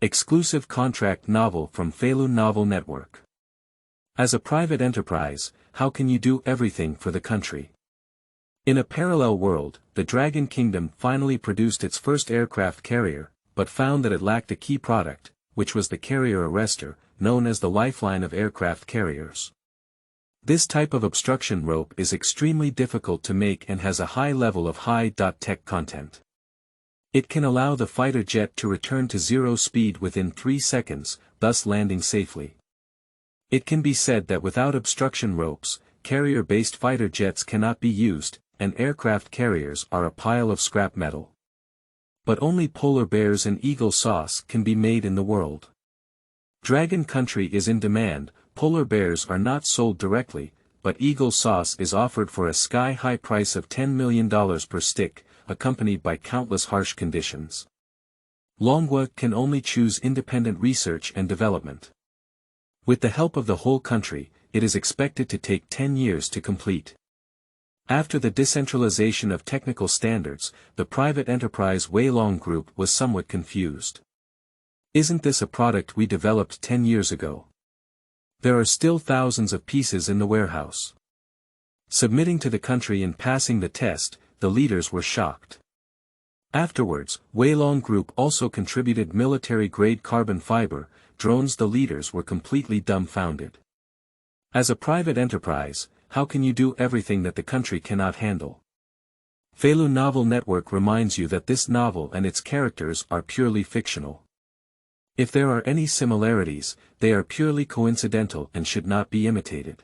Exclusive contract novel from Feilu Novel Network. As a private enterprise, how can you do everything for the country? In a parallel world, the Dragon Kingdom finally produced its first aircraft carrier, but found that it lacked a key product, which was the carrier arrestor, known as the lifeline of aircraft carriers. This type of obstruction rope is extremely difficult to make and has a high level of high-tech content. It can allow the fighter jet to return to zero speed within 3 seconds, thus landing safely. It can be said that without obstruction ropes, carrier-based fighter jets cannot be used, and aircraft carriers are a pile of scrap metal. But only polar bears and eagle sauce can be made in the world. Dragon country is in demand, polar bears are not sold directly, but eagle sauce is offered for a sky-high price of $10 million per stick, accompanied by countless harsh conditions. Longguo can only choose independent research and development. With the help of the whole country, it is expected to take 10 years to complete. After the decentralization of technical standards, the private enterprise Weilong Group was somewhat confused. Isn't this a product we developed 10 years ago? There are still thousands of pieces in the warehouse. Submitting to the country and passing the test, the leaders were shocked. Afterwards, Weilong Group also contributed military-grade carbon fiber, drones. The leaders were completely dumbfounded. As a private enterprise, how can you do everything that the country cannot handle? Feilu Novel Network reminds you that this novel and its characters are purely fictional. If there are any similarities, they are purely coincidental and should not be imitated.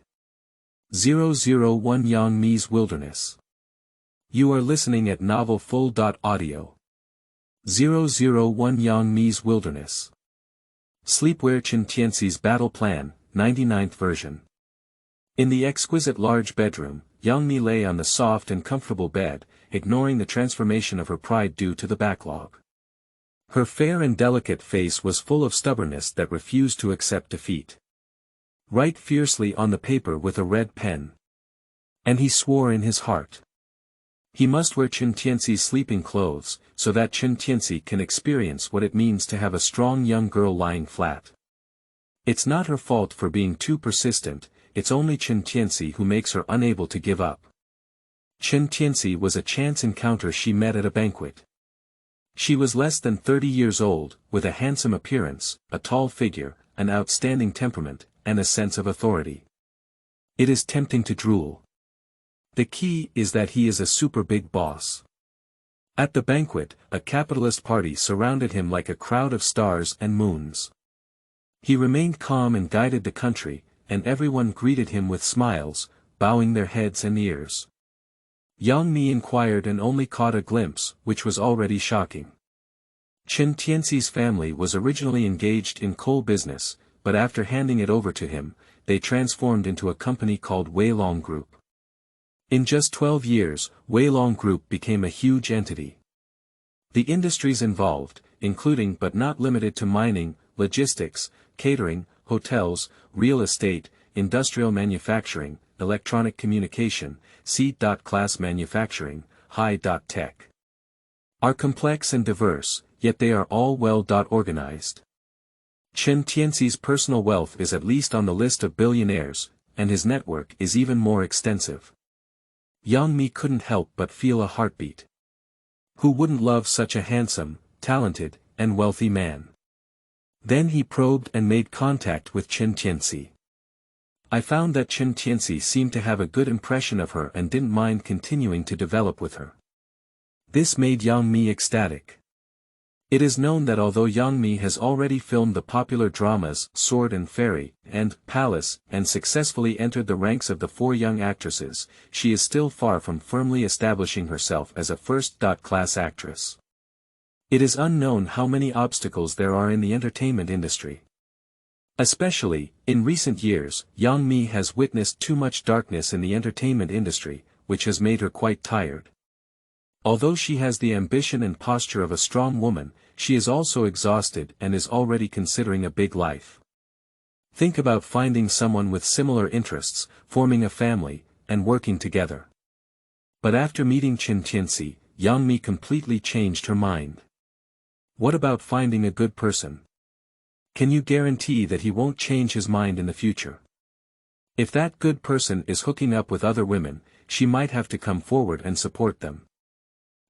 001 Yang Mi's Wilderness. You are listening at novelfull.audio. 001 Yang Mi's Wilderness. Sleepwear Chen Tianxi's Battle Plan, 99th version. In the exquisite large bedroom, Yang Mi lay on the soft and comfortable bed, ignoring the transformation of her pride due to the backlog. Her fair and delicate face was full of stubbornness that refused to accept defeat. Write fiercely on the paper with a red pen. And he swore in his heart. He must wear Chen Tianxi's sleeping clothes, so that Chen Tianxi can experience what it means to have a strong young girl lying flat. It's not her fault for being too persistent, it's only Chen Tianxi who makes her unable to give up. Chen Tianxi was a chance encounter she met at a banquet. She was less than 30 years old, with a handsome appearance, a tall figure, an outstanding temperament, and a sense of authority. It is tempting to drool. The key is that he is a super big boss. At the banquet, a capitalist party surrounded him like a crowd of stars and moons. He remained calm and guided the country, and everyone greeted him with smiles, bowing their heads and ears. Yang Mi inquired and only caught a glimpse, which was already shocking. Chen Tianxi's family was originally engaged in coal business, but after handing it over to him, they transformed into a company called Weilong Group. In just 12 years, Weilong Group became a huge entity. The industries involved, including but not limited to mining, logistics, catering, hotels, real estate, industrial manufacturing, electronic communication, C.class manufacturing, high.tech, are complex and diverse, yet they are all well-organized. Chen Tianxi's personal wealth is at least on the list of billionaires, and his network is even more extensive. Yang Mi couldn't help but feel a heartbeat. Who wouldn't love such a handsome, talented, and wealthy man? Then he probed and made contact with Chen Tianxi. I found that Chen Tianxi seemed to have a good impression of her and didn't mind continuing to develop with her. This made Yang Mi ecstatic. It is known that although Yang Mi has already filmed the popular dramas Sword and Fairy and Palace and successfully entered the ranks of the 4 young actresses, she is still far from firmly establishing herself as a first-class actress. It is unknown how many obstacles there are in the entertainment industry. Especially, in recent years, Yang Mi has witnessed too much darkness in the entertainment industry, which has made her quite tired. Although she has the ambition and posture of a strong woman, she is also exhausted and is already considering a big life. Think about finding someone with similar interests, forming a family, and working together. But after meeting Chen Tianxi, Yang Mi completely changed her mind. What about finding a good person? Can you guarantee that he won't change his mind in the future? If that good person is hooking up with other women, she might have to come forward and support them.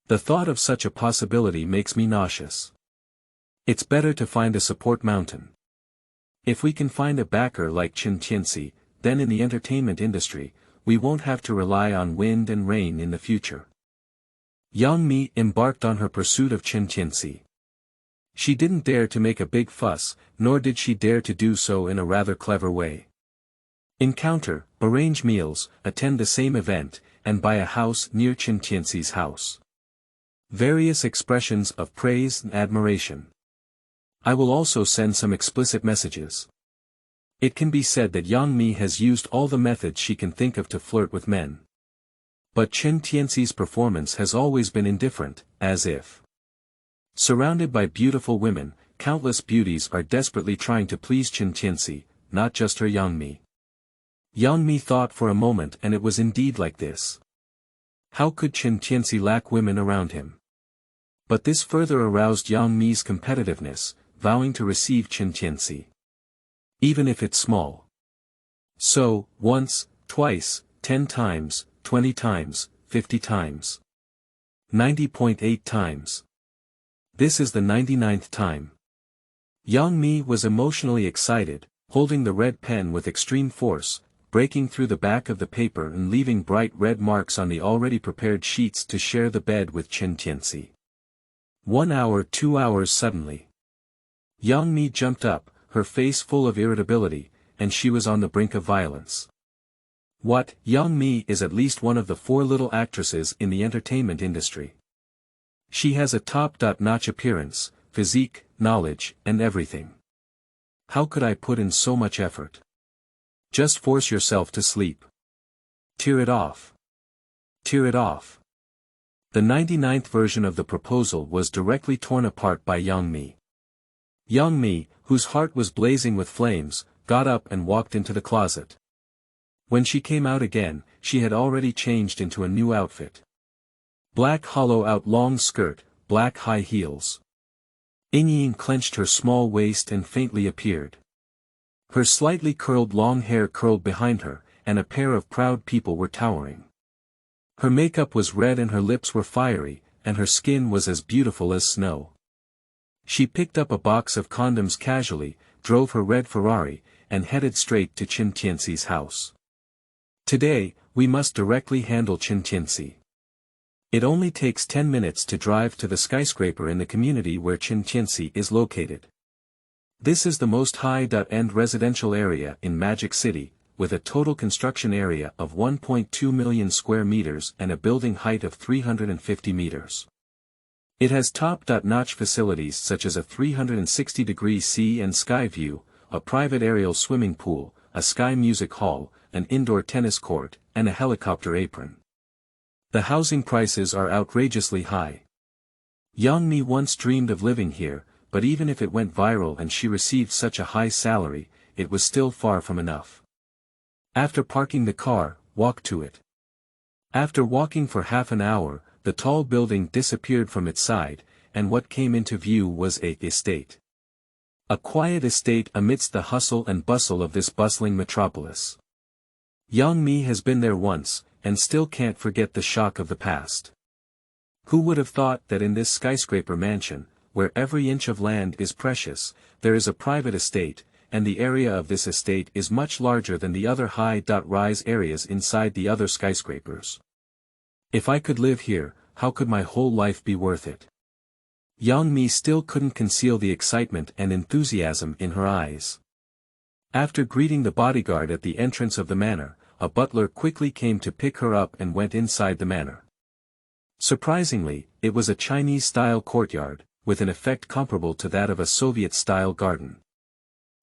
The thought of such a possibility makes me nauseous. It's better to find a support mountain. If we can find a backer like Chen Tianxi, then in the entertainment industry, we won't have to rely on wind and rain in the future. Yang Mi embarked on her pursuit of Chen Tianxi. She didn't dare to make a big fuss, nor did she dare to do so in a rather clever way. Encounter, arrange meals, attend the same event, and buy a house near Chen Tianxi's house. Various expressions of praise and admiration. I will also send some explicit messages. It can be said that Yang Mi has used all the methods she can think of to flirt with men. But Chen Tianxi's performance has always been indifferent, as if surrounded by beautiful women, countless beauties are desperately trying to please Chen Tianxi, not just her Yang Mi. Yang Mi thought for a moment, and it was indeed like this. How could Chen Tianxi lack women around him? But this further aroused Yang Mi's competitiveness, vowing to receive Chen Tianxi. Even if it's small. So, once, twice, 10 times, 20 times, 50 times. 90.8 times. This is the 99th time. Yang Mi was emotionally excited, holding the red pen with extreme force, breaking through the back of the paper and leaving bright red marks on the already prepared sheets to share the bed with Chen Tianxi. 1 hour, 2 hours suddenly. Yang Mi jumped up, her face full of irritability, and she was on the brink of violence. What, Yang Mi is at least one of the 4 little actresses in the entertainment industry. She has a top-notch appearance, physique, knowledge, and everything. How could I put in so much effort? Just force yourself to sleep. Tear it off. Tear it off. The 99th version of the proposal was directly torn apart by Yang Mi. Yang Mi, whose heart was blazing with flames, got up and walked into the closet. When she came out again, she had already changed into a new outfit. Black hollow-out long skirt, black high heels. Ying clenched her small waist and faintly appeared. Her slightly curled long hair curled behind her, and a pair of proud people were towering. Her makeup was red and her lips were fiery, and her skin was as beautiful as snow. She picked up a box of condoms casually, drove her red Ferrari, and headed straight to Chen Tianxi's house. Today, we must directly handle Chen Tianxi. It only takes 10 minutes to drive to the skyscraper in the community where Chen Tianxi is located. This is the most high-end residential area in Magic City, with a total construction area of 1.2 million square meters and a building height of 350 meters. It has top-notch facilities such as a 360-degree sea and sky view, a private aerial swimming pool, a sky music hall, an indoor tennis court, and a helicopter apron. The housing prices are outrageously high. Yang Mi once dreamed of living here, but even if it went viral and she received such a high salary, it was still far from enough. After parking the car, walk to it. After walking for half an hour, the tall building disappeared from its side, and what came into view was an estate. A quiet estate amidst the hustle and bustle of this bustling metropolis. Yang Mi has been there once, and still can't forget the shock of the past. Who would have thought that in this skyscraper mansion, where every inch of land is precious, there is a private estate, and the area of this estate is much larger than the other high-rise areas inside the other skyscrapers. If I could live here, how could my whole life be worth it? Yang Mi still couldn't conceal the excitement and enthusiasm in her eyes. After greeting the bodyguard at the entrance of the manor, a butler quickly came to pick her up and went inside the manor. Surprisingly, it was a Chinese-style courtyard, with an effect comparable to that of a Soviet-style garden.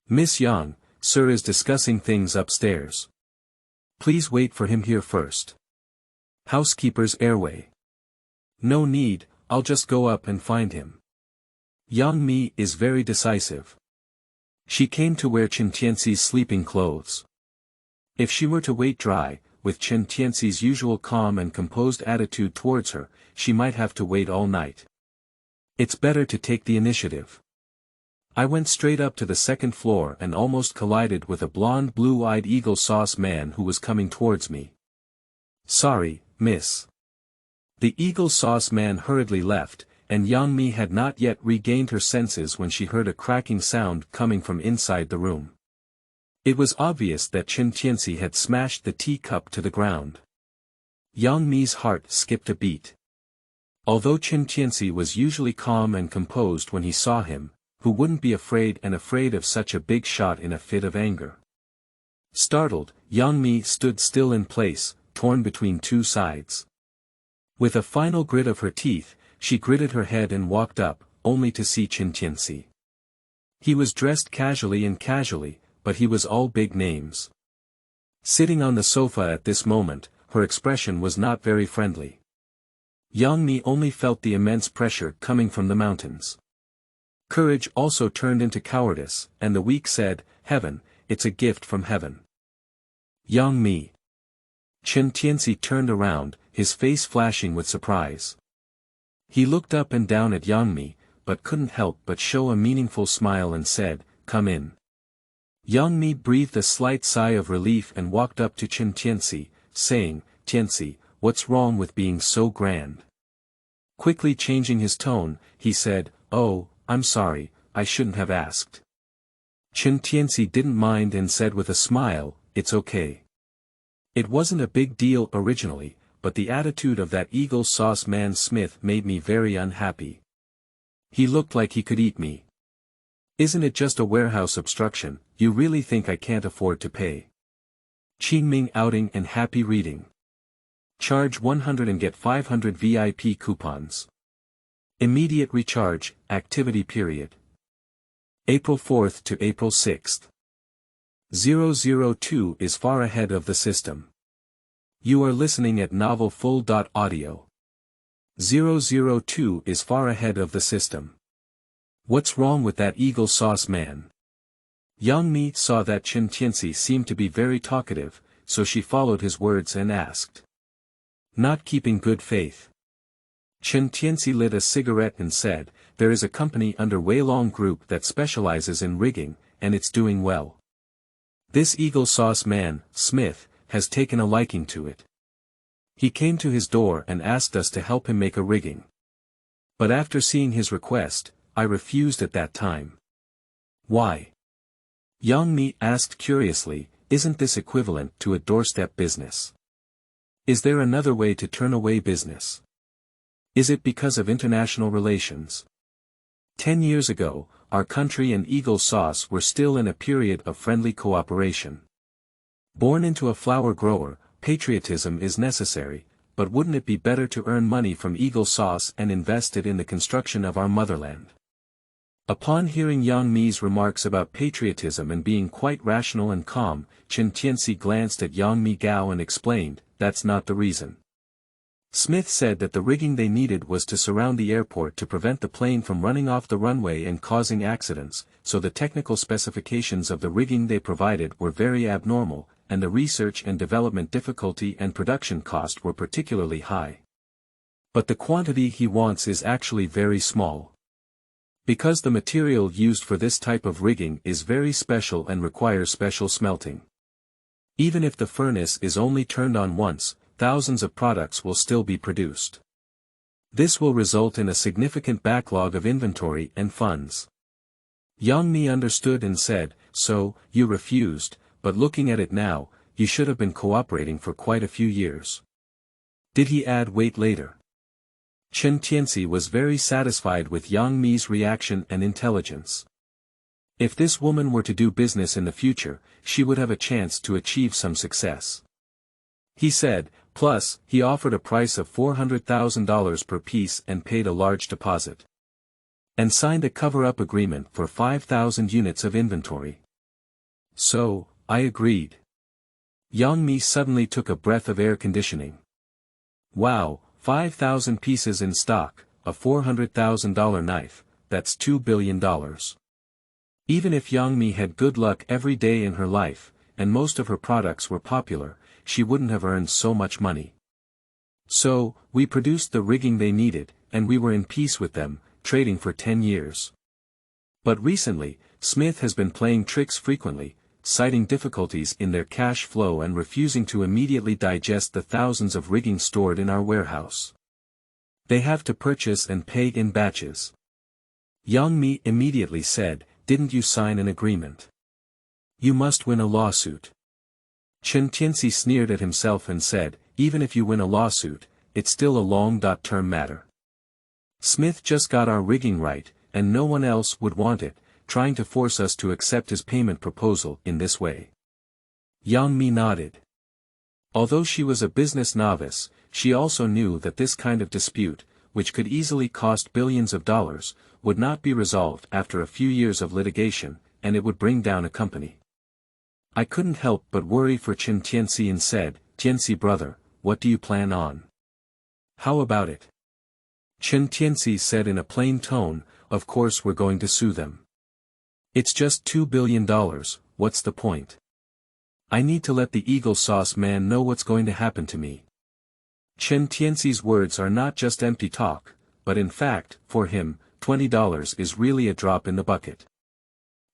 Miss Yang, sir is discussing things upstairs. Please wait for him here first. Housekeeper's airway. No need, I'll just go up and find him. Yang Mi is very decisive. She came to wear Chen Tianxi's sleeping clothes. If she were to wait dry, with Chen Tianxi's usual calm and composed attitude towards her, she might have to wait all night. It's better to take the initiative. I went straight up to the second floor and almost collided with a blonde blue-eyed eagle sauce man who was coming towards me. Sorry, miss. The eagle sauce man hurriedly left, and Yang Mi had not yet regained her senses when she heard a cracking sound coming from inside the room. It was obvious that Chen Tianxi had smashed the teacup to the ground. Yang Mi's heart skipped a beat. Although Chen Tianxi was usually calm and composed when he saw him, who wouldn't be afraid of such a big shot in a fit of anger? Startled, Yang Mi stood still in place, torn between two sides. With a final grit of her teeth, she gritted her head and walked up, only to see Chen Tianxi. He was dressed casually, but he was all big names. Sitting on the sofa at this moment, her expression was not very friendly. Yang Mi only felt the immense pressure coming from the mountains. Courage also turned into cowardice, and the weak said, "Heaven, it's a gift from heaven." Yang Mi. Chen Tianxi turned around, his face flashing with surprise. He looked up and down at Yang Mi, but couldn't help but show a meaningful smile and said, "Come in." Yang Mi breathed a slight sigh of relief and walked up to Chen Tianxi, saying, "Tianxi, what's wrong with being so grand?" Quickly changing his tone, he said, "Oh, I'm sorry, I shouldn't have asked." Chen Tianxi didn't mind and said with a smile, "It's okay." It wasn't a big deal originally, but the attitude of that eagle sauce man Smith made me very unhappy. He looked like he could eat me. Isn't it just a warehouse obstruction? You really think I can't afford to pay? Qingming outing and happy reading. Charge 100 and get 500 VIP coupons. Immediate recharge, activity period. April 4th to April 6th. 002 is far ahead of the system. You are listening at novelfull.audio. 002 is far ahead of the system. What's wrong with that eagle sauce man? Yang Mi saw that Chen Tianxi seemed to be very talkative, so she followed his words and asked. Not keeping good faith. Chen Tianxi lit a cigarette and said, "There is a company under Weilong Group that specializes in rigging, and it's doing well. This eagle sauce man, Smith, has taken a liking to it. He came to his door and asked us to help him make a rigging. But after seeing his request, I refused at that time." Why? Yang Mi asked curiously, isn't this equivalent to a doorstep business? Is there another way to turn away business? Is it because of international relations? 10 years ago, our country and eagle sauce were still in a period of friendly cooperation. Born into a flower grower, patriotism is necessary, but wouldn't it be better to earn money from eagle sauce and invest it in the construction of our motherland? Upon hearing Yang Mi's remarks about patriotism and being quite rational and calm, Chen Tianxi glanced at Yang Mi Gao and explained, "That's not the reason. Smith said that the rigging they needed was to surround the airport to prevent the plane from running off the runway and causing accidents, so the technical specifications of the rigging they provided were very abnormal, and the research and development difficulty and production cost were particularly high. But the quantity he wants is actually very small. Because the material used for this type of rigging is very special and requires special smelting. Even if the furnace is only turned on once, thousands of products will still be produced. This will result in a significant backlog of inventory and funds." Yang Mi understood and said, "So, you refused, but looking at it now, you should have been cooperating for quite a few years." Did he add weight later? Chen Tianxi was very satisfied with Yang Mi's reaction and intelligence. If this woman were to do business in the future, she would have a chance to achieve some success. He said, plus, he offered a price of $400,000 per piece and paid a large deposit. And signed a cover-up agreement for 5,000 units of inventory. So, I agreed. Yang Mi suddenly took a breath of air conditioning. Wow, 5,000 pieces in stock, a $400,000 knife, that's $2 billion. Even if Yang Mi had good luck every day in her life, and most of her products were popular, she wouldn't have earned so much money. So, we produced the rigging they needed, and we were in peace with them, trading for 10 years. But recently, Smith has been playing tricks frequently, citing difficulties in their cash flow and refusing to immediately digest the thousands of rigging stored in our warehouse. They have to purchase and pay in batches. Yang Mi immediately said, "Didn't you sign an agreement? You must win a lawsuit." Chen Tianxi sneered at himself and said, "Even if you win a lawsuit, it's still a long-term matter. Smith just got our rigging right, and no one else would want it, trying to force us to accept his payment proposal in this way." Yang Mi nodded. Although she was a business novice, she also knew that this kind of dispute, which could easily cost billions of dollars, would not be resolved after a few years of litigation, and it would bring down a company. I couldn't help but worry for Chen Tianxi and said, "Tianxi brother, what do you plan on? How about it?" Chen Tianxi said in a plain tone, "Of course we're going to sue them. It's just $2 billion, what's the point? I need to let the Eagle Sauce man know what's going to happen to me." Chen Tianxi's words are not just empty talk, but in fact, for him, $20 is really a drop in the bucket.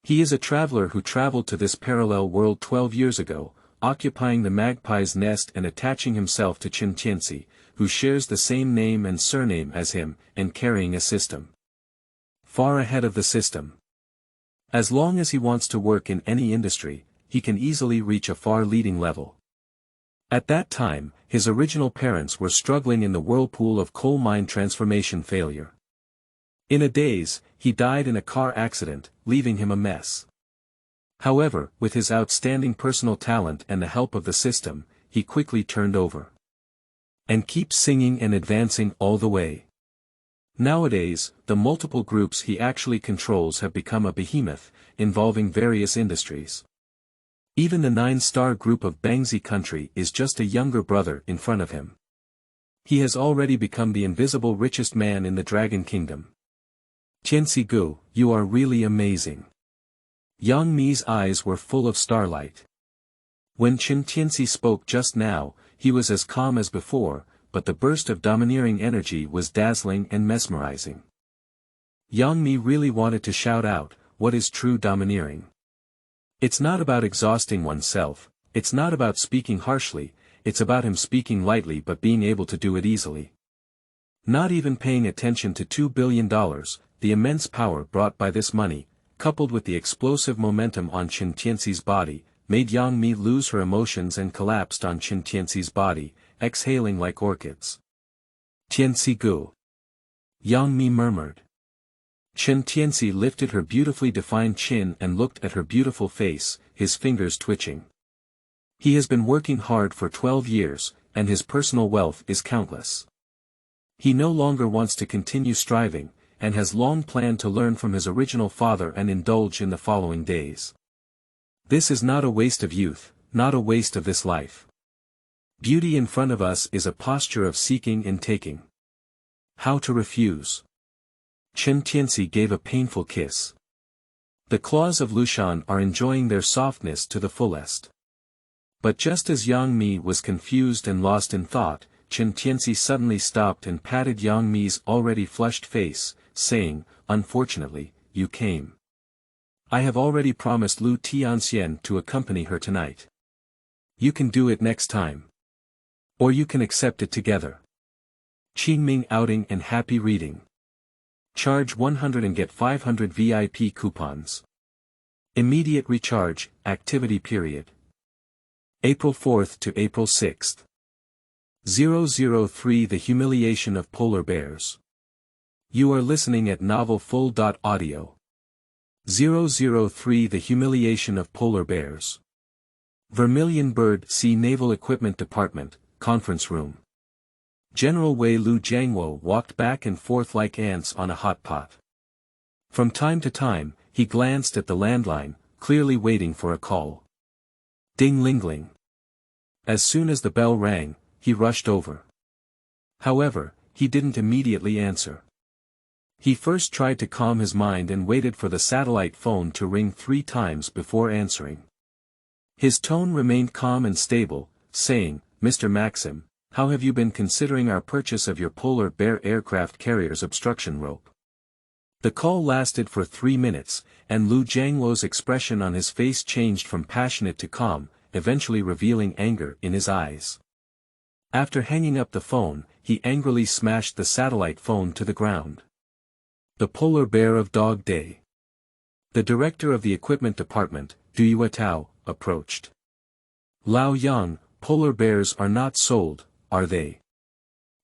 He is a traveler who traveled to this parallel world 12 years ago, occupying the magpie's nest and attaching himself to Chen Tianxi, who shares the same name and surname as him, and carrying a system far ahead of the system. As long as he wants to work in any industry, he can easily reach a far leading level. At that time, his original parents were struggling in the whirlpool of coal mine transformation failure. In a daze, he died in a car accident, leaving him a mess. However, with his outstanding personal talent and the help of the system, he quickly turned over. And keeps singing and advancing all the way. Nowadays, the multiple groups he actually controls have become a behemoth, involving various industries. Even the 9-star group of Bangzi country is just a younger brother in front of him. He has already become the invisible richest man in the Dragon Kingdom. Tianxi Gu, you are really amazing. Yang Mi's eyes were full of starlight. When Chen Tianxi spoke just now, he was as calm as before, but the burst of domineering energy was dazzling and mesmerizing. Yang Mi really wanted to shout out, "What is true domineering? It's not about exhausting oneself, it's not about speaking harshly, it's about him speaking lightly but being able to do it easily." Not even paying attention to $2 billion, the immense power brought by this money, coupled with the explosive momentum on Chen Tianxi's body, made Yang Mi lose her emotions and collapsed on Chen Tianxi's body, exhaling like orchids. "Tianxi Gu." Yang Mi murmured. Chen Tianxi lifted her beautifully defined chin and looked at her beautiful face, his fingers twitching. He has been working hard for 12 years, and his personal wealth is countless. He no longer wants to continue striving, and has long planned to learn from his original father and indulge in the following days. This is not a waste of youth, not a waste of this life. Beauty in front of us is a posture of seeking and taking. How to refuse? Chen Tianxi gave a painful kiss. The claws of Lushan are enjoying their softness to the fullest. But just as Yang Mi was confused and lost in thought, Chen Tianxi suddenly stopped and patted Yang Mi's already flushed face, saying, "Unfortunately, you came. I have already promised Liu Tianxian to accompany her tonight. You can do it next time. Or you can accept it together. Qingming outing and happy reading. Charge 100 and get 500 VIP coupons. Immediate recharge, activity period. April 4th to April 6th. 003 The Humiliation of Polar Bears. You are listening at novelfull.audio. 003 The Humiliation of Polar Bears. Vermilion Bird Sea Naval Equipment Department, Conference Room. General Feilu Jianguo walked back and forth like ants on a hot pot. From time to time, he glanced at the landline, clearly waiting for a call. Ding-ling-ling. As soon as the bell rang, he rushed over. However, he didn't immediately answer. He first tried to calm his mind and waited for the satellite phone to ring 3 times before answering. His tone remained calm and stable, saying, "Mr. Maxim, how have you been considering our purchase of your polar bear aircraft carrier's obstruction rope?" The call lasted for 3 minutes, and Liu Jianguo's expression on his face changed from passionate to calm, eventually revealing anger in his eyes. After hanging up the phone, he angrily smashed the satellite phone to the ground. The polar bear of Dog Day. The director of the equipment department, Du Tao, approached. Lao Yang, polar bears are not sold, are they?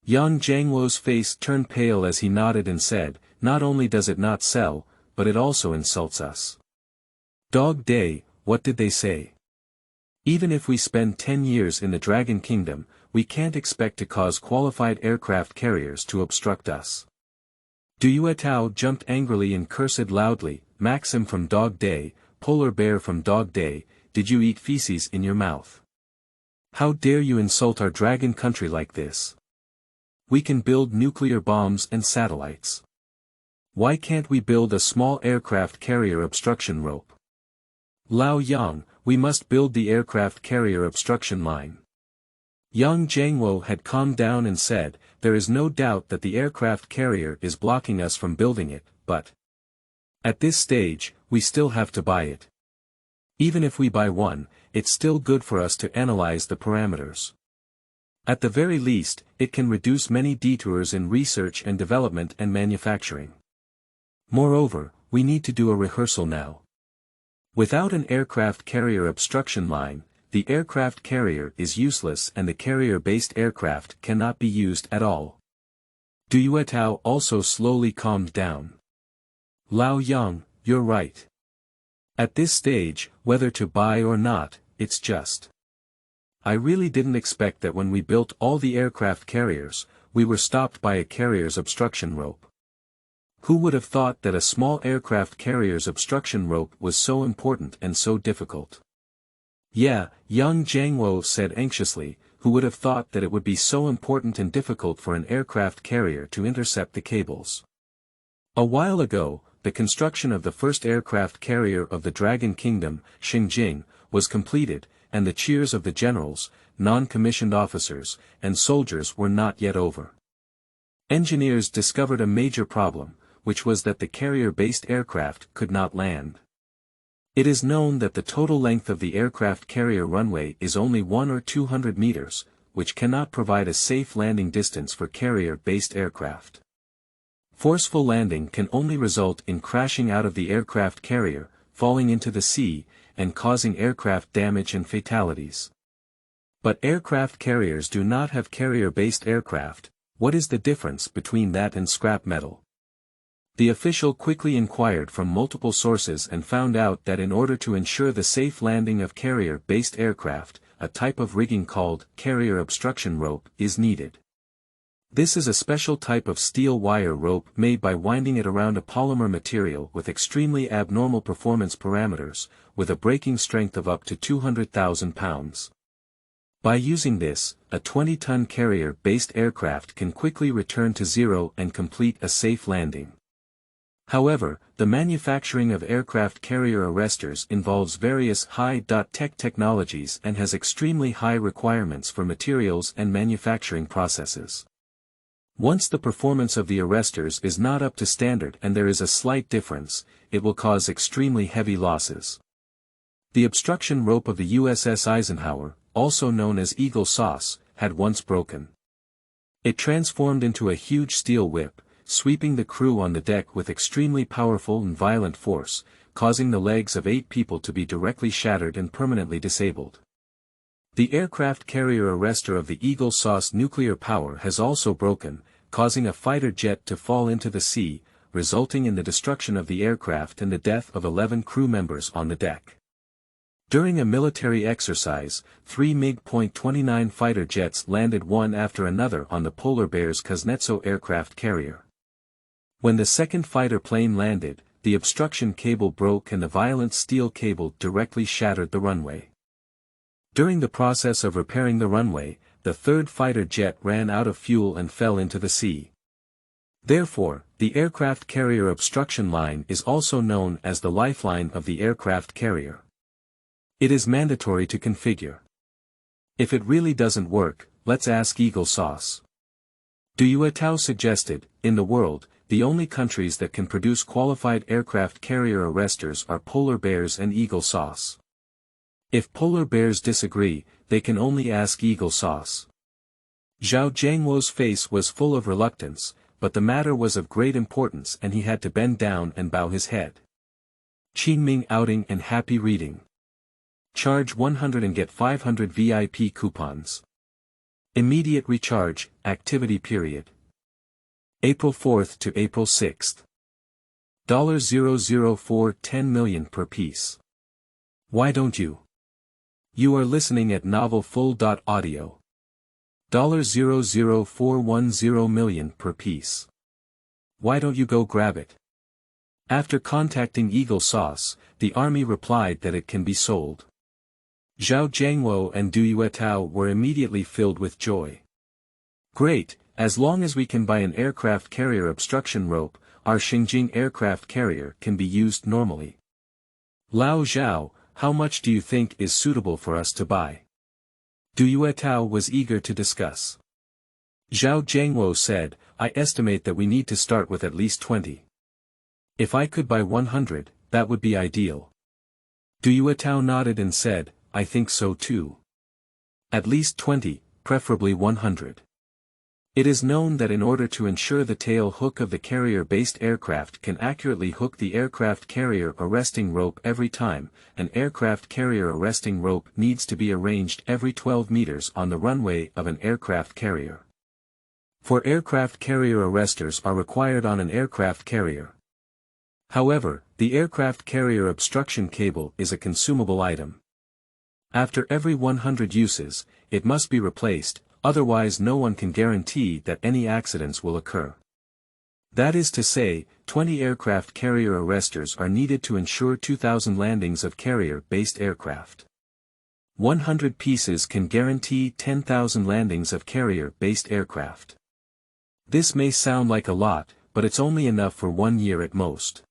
Yang Jianguo's face turned pale as he nodded and said, not only does it not sell, but it also insults us. Dog Day, what did they say? Even if we spend 10 years in the Dragon Kingdom, we can't expect to cause qualified aircraft carriers to obstruct us. Du Tao jumped angrily and cursed loudly, Maxim from Dog Day, polar bear from Dog Day, did you eat feces in your mouth? How dare you insult our dragon country like this? We can build nuclear bombs and satellites. Why can't we build a small aircraft carrier obstruction rope? Lao Yang, we must build the aircraft carrier obstruction line. Yang Jianguo had calmed down and said, there is no doubt that the aircraft carrier is blocking us from building it, but at this stage, we still have to buy it. Even if we buy one, it's still good for us to analyze the parameters. At the very least, it can reduce many detours in research and development and manufacturing. Moreover, we need to do a rehearsal now. Without an aircraft carrier obstruction line, the aircraft carrier is useless and the carrier-based aircraft cannot be used at all. Du Tao also slowly calmed down. Lao Yang, you're right. At this stage, whether to buy or not, it's just. I really didn't expect that when we built all the aircraft carriers, we were stopped by a carrier's obstruction rope. Who would have thought that a small aircraft carrier's obstruction rope was so important and so difficult? Yeah, Yang Jianguo said anxiously, who would have thought that it would be so important and difficult for an aircraft carrier to intercept the cables? A while ago, the construction of the first aircraft carrier of the Dragon Kingdom, Xingjing, was completed, and the cheers of the generals, non-commissioned officers, and soldiers were not yet over. Engineers discovered a major problem, which was that the carrier-based aircraft could not land. It is known that the total length of the aircraft carrier runway is only 100 or 200 meters, which cannot provide a safe landing distance for carrier-based aircraft. Forceful landing can only result in crashing out of the aircraft carrier, falling into the sea, and causing aircraft damage and fatalities. But aircraft carriers do not have carrier-based aircraft. What is the difference between that and scrap metal? The official quickly inquired from multiple sources and found out that in order to ensure the safe landing of carrier-based aircraft, a type of rigging called carrier obstruction rope is needed. This is a special type of steel wire rope made by winding it around a polymer material with extremely abnormal performance parameters, with a braking strength of up to 200,000 pounds. By using this, a 20-ton carrier-based aircraft can quickly return to zero and complete a safe landing. However, the manufacturing of aircraft carrier arrestors involves various high-tech technologies and has extremely high requirements for materials and manufacturing processes. Once the performance of the arrestors is not up to standard and there is a slight difference, it will cause extremely heavy losses. The obstruction rope of the USS Eisenhower, also known as Eagle Sauce, had once broken. It transformed into a huge steel whip, sweeping the crew on the deck with extremely powerful and violent force, causing the legs of 8 people to be directly shattered and permanently disabled. The aircraft carrier arrestor of the Eagle Sauce nuclear power has also broken, causing a fighter jet to fall into the sea, resulting in the destruction of the aircraft and the death of 11 crew members on the deck. During a military exercise, 3 MiG-29 fighter jets landed one after another on the Polar Bear's Kuznetsov aircraft carrier. When the second fighter plane landed, the obstruction cable broke and the violent steel cable directly shattered the runway. During the process of repairing the runway, the third fighter jet ran out of fuel and fell into the sea. Therefore, the aircraft carrier obstruction line is also known as the lifeline of the aircraft carrier. It is mandatory to configure. If it really doesn't work, let's ask Eagle Sauce. Du Tao suggested, in the world, the only countries that can produce qualified aircraft carrier arrestors are polar bears and eagle sauce. If polar bears disagree, they can only ask eagle sauce. Zhao Jianguo's face was full of reluctance, but the matter was of great importance and he had to bend down and bow his head. Qingming outing and happy reading. Charge 100 and get 500 VIP coupons. Immediate recharge, activity period. April 4th to April 6th. $004 10 million per piece. Why don't you? You are listening at novelfull.audio. $00410 million per piece. Why don't you go grab it? After contacting Eagle Sauce, the army replied that it can be sold. Zhao Jianguo and Du Yuetao were immediately filled with joy. Great, as long as we can buy an aircraft carrier obstruction rope, our Xingjing aircraft carrier can be used normally. Lao Zhao, how much do you think is suitable for us to buy? Du Yuetao was eager to discuss. Zhao Jianguo said, I estimate that we need to start with at least 20. If I could buy 100, that would be ideal. Du Yuetao nodded and said, I think so too. At least 20, preferably 100. It is known that in order to ensure the tail hook of the carrier-based aircraft can accurately hook the aircraft carrier arresting rope every time, an aircraft carrier arresting rope needs to be arranged every 12 meters on the runway of an aircraft carrier. 4 aircraft carrier arrestors are required on an aircraft carrier. However, the aircraft carrier obstruction cable is a consumable item. After every 100 uses, it must be replaced, otherwise no one can guarantee that any accidents will occur. That is to say, 20 aircraft carrier arrestors are needed to ensure 2,000 landings of carrier-based aircraft. 100 pieces can guarantee 10,000 landings of carrier-based aircraft. This may sound like a lot, but it's only enough for 1 year at most.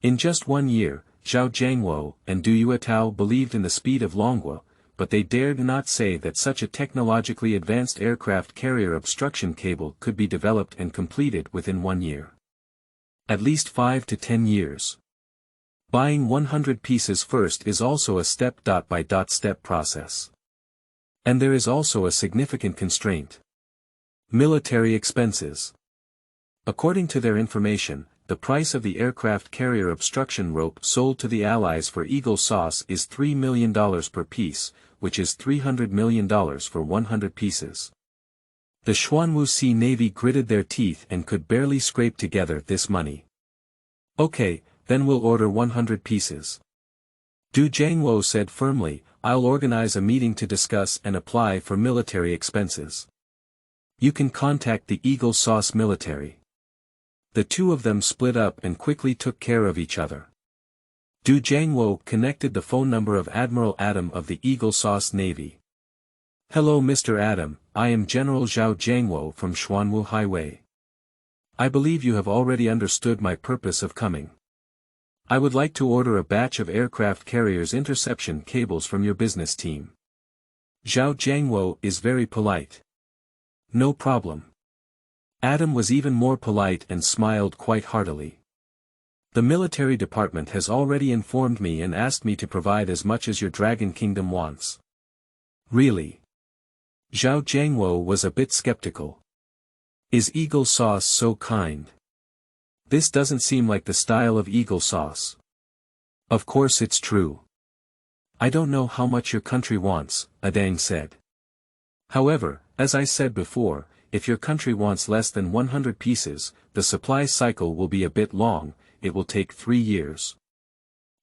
In just 1 year, Zhao Jianguo and Du Yuetao believed in the speed of Longguo, but they dared not say that such a technologically advanced aircraft carrier obstruction cable could be developed and completed within 1 year. At least 5 to 10 years. Buying 100 pieces first is also a step-by-step process. And there is also a significant constraint. Military expenses. According to their information, the price of the aircraft carrier obstruction rope sold to the Allies for Eagle Sauce is $3 million per piece, which is $300 million for 100 pieces. The Xuanwu Navy gritted their teeth and could barely scrape together this money. Okay, then we'll order 100 pieces. Du Jianguo said firmly, I'll organize a meeting to discuss and apply for military expenses. You can contact the Eagle Sauce military. The two of them split up and quickly took care of each other. Du Jianguo connected the phone number of Admiral Adam of the Eagle Sauce Navy. Hello Mr. Adam, I am General Zhao Jianguo from Xuanwu Highway. I believe you have already understood my purpose of coming. I would like to order a batch of aircraft carriers interception cables from your business team. Zhao Jianguo is very polite. No problem. Adam was even more polite and smiled quite heartily. The military department has already informed me and asked me to provide as much as your Dragon Kingdom wants. Really? Zhao Jianguo was a bit skeptical. Is Eagle Sauce so kind? This doesn't seem like the style of Eagle Sauce. Of course it's true. I don't know how much your country wants, Adang said. However, as I said before, if your country wants less than 100 pieces, the supply cycle will be a bit long, it will take 3 years.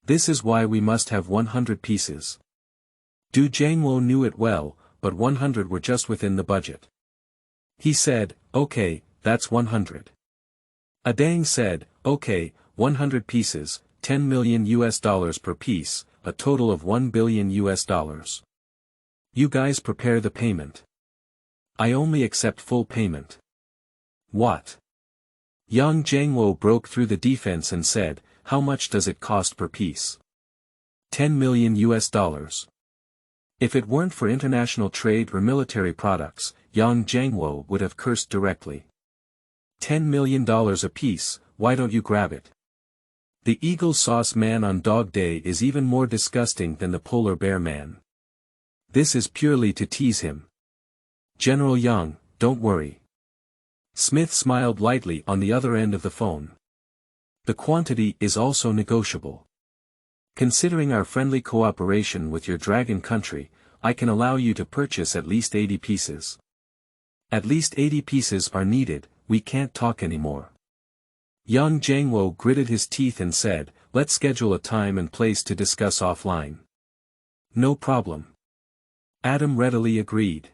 This is why we must have 100 pieces. Du Jianguo knew it well, but 100 were just within the budget. He said, okay, that's 100. Adang said, okay, 100 pieces, $10 million per piece, a total of $1 billion. You guys prepare the payment. I only accept full payment. What? Yang Jianguo broke through the defense and said, how much does it cost per piece? $10 million. If it weren't for international trade or military products, Yang Jianguo would have cursed directly. $10 million apiece, why don't you grab it? The Eagle Sauce Man on Dog Day is even more disgusting than the Polar Bear Man. This is purely to tease him. General Yang, don't worry. Smith smiled lightly on the other end of the phone. The quantity is also negotiable. Considering our friendly cooperation with your dragon country, I can allow you to purchase at least 80 pieces. At least 80 pieces are needed, we can't talk anymore. Yang Jianguo gritted his teeth and said, let's schedule a time and place to discuss offline. No problem. Adam readily agreed.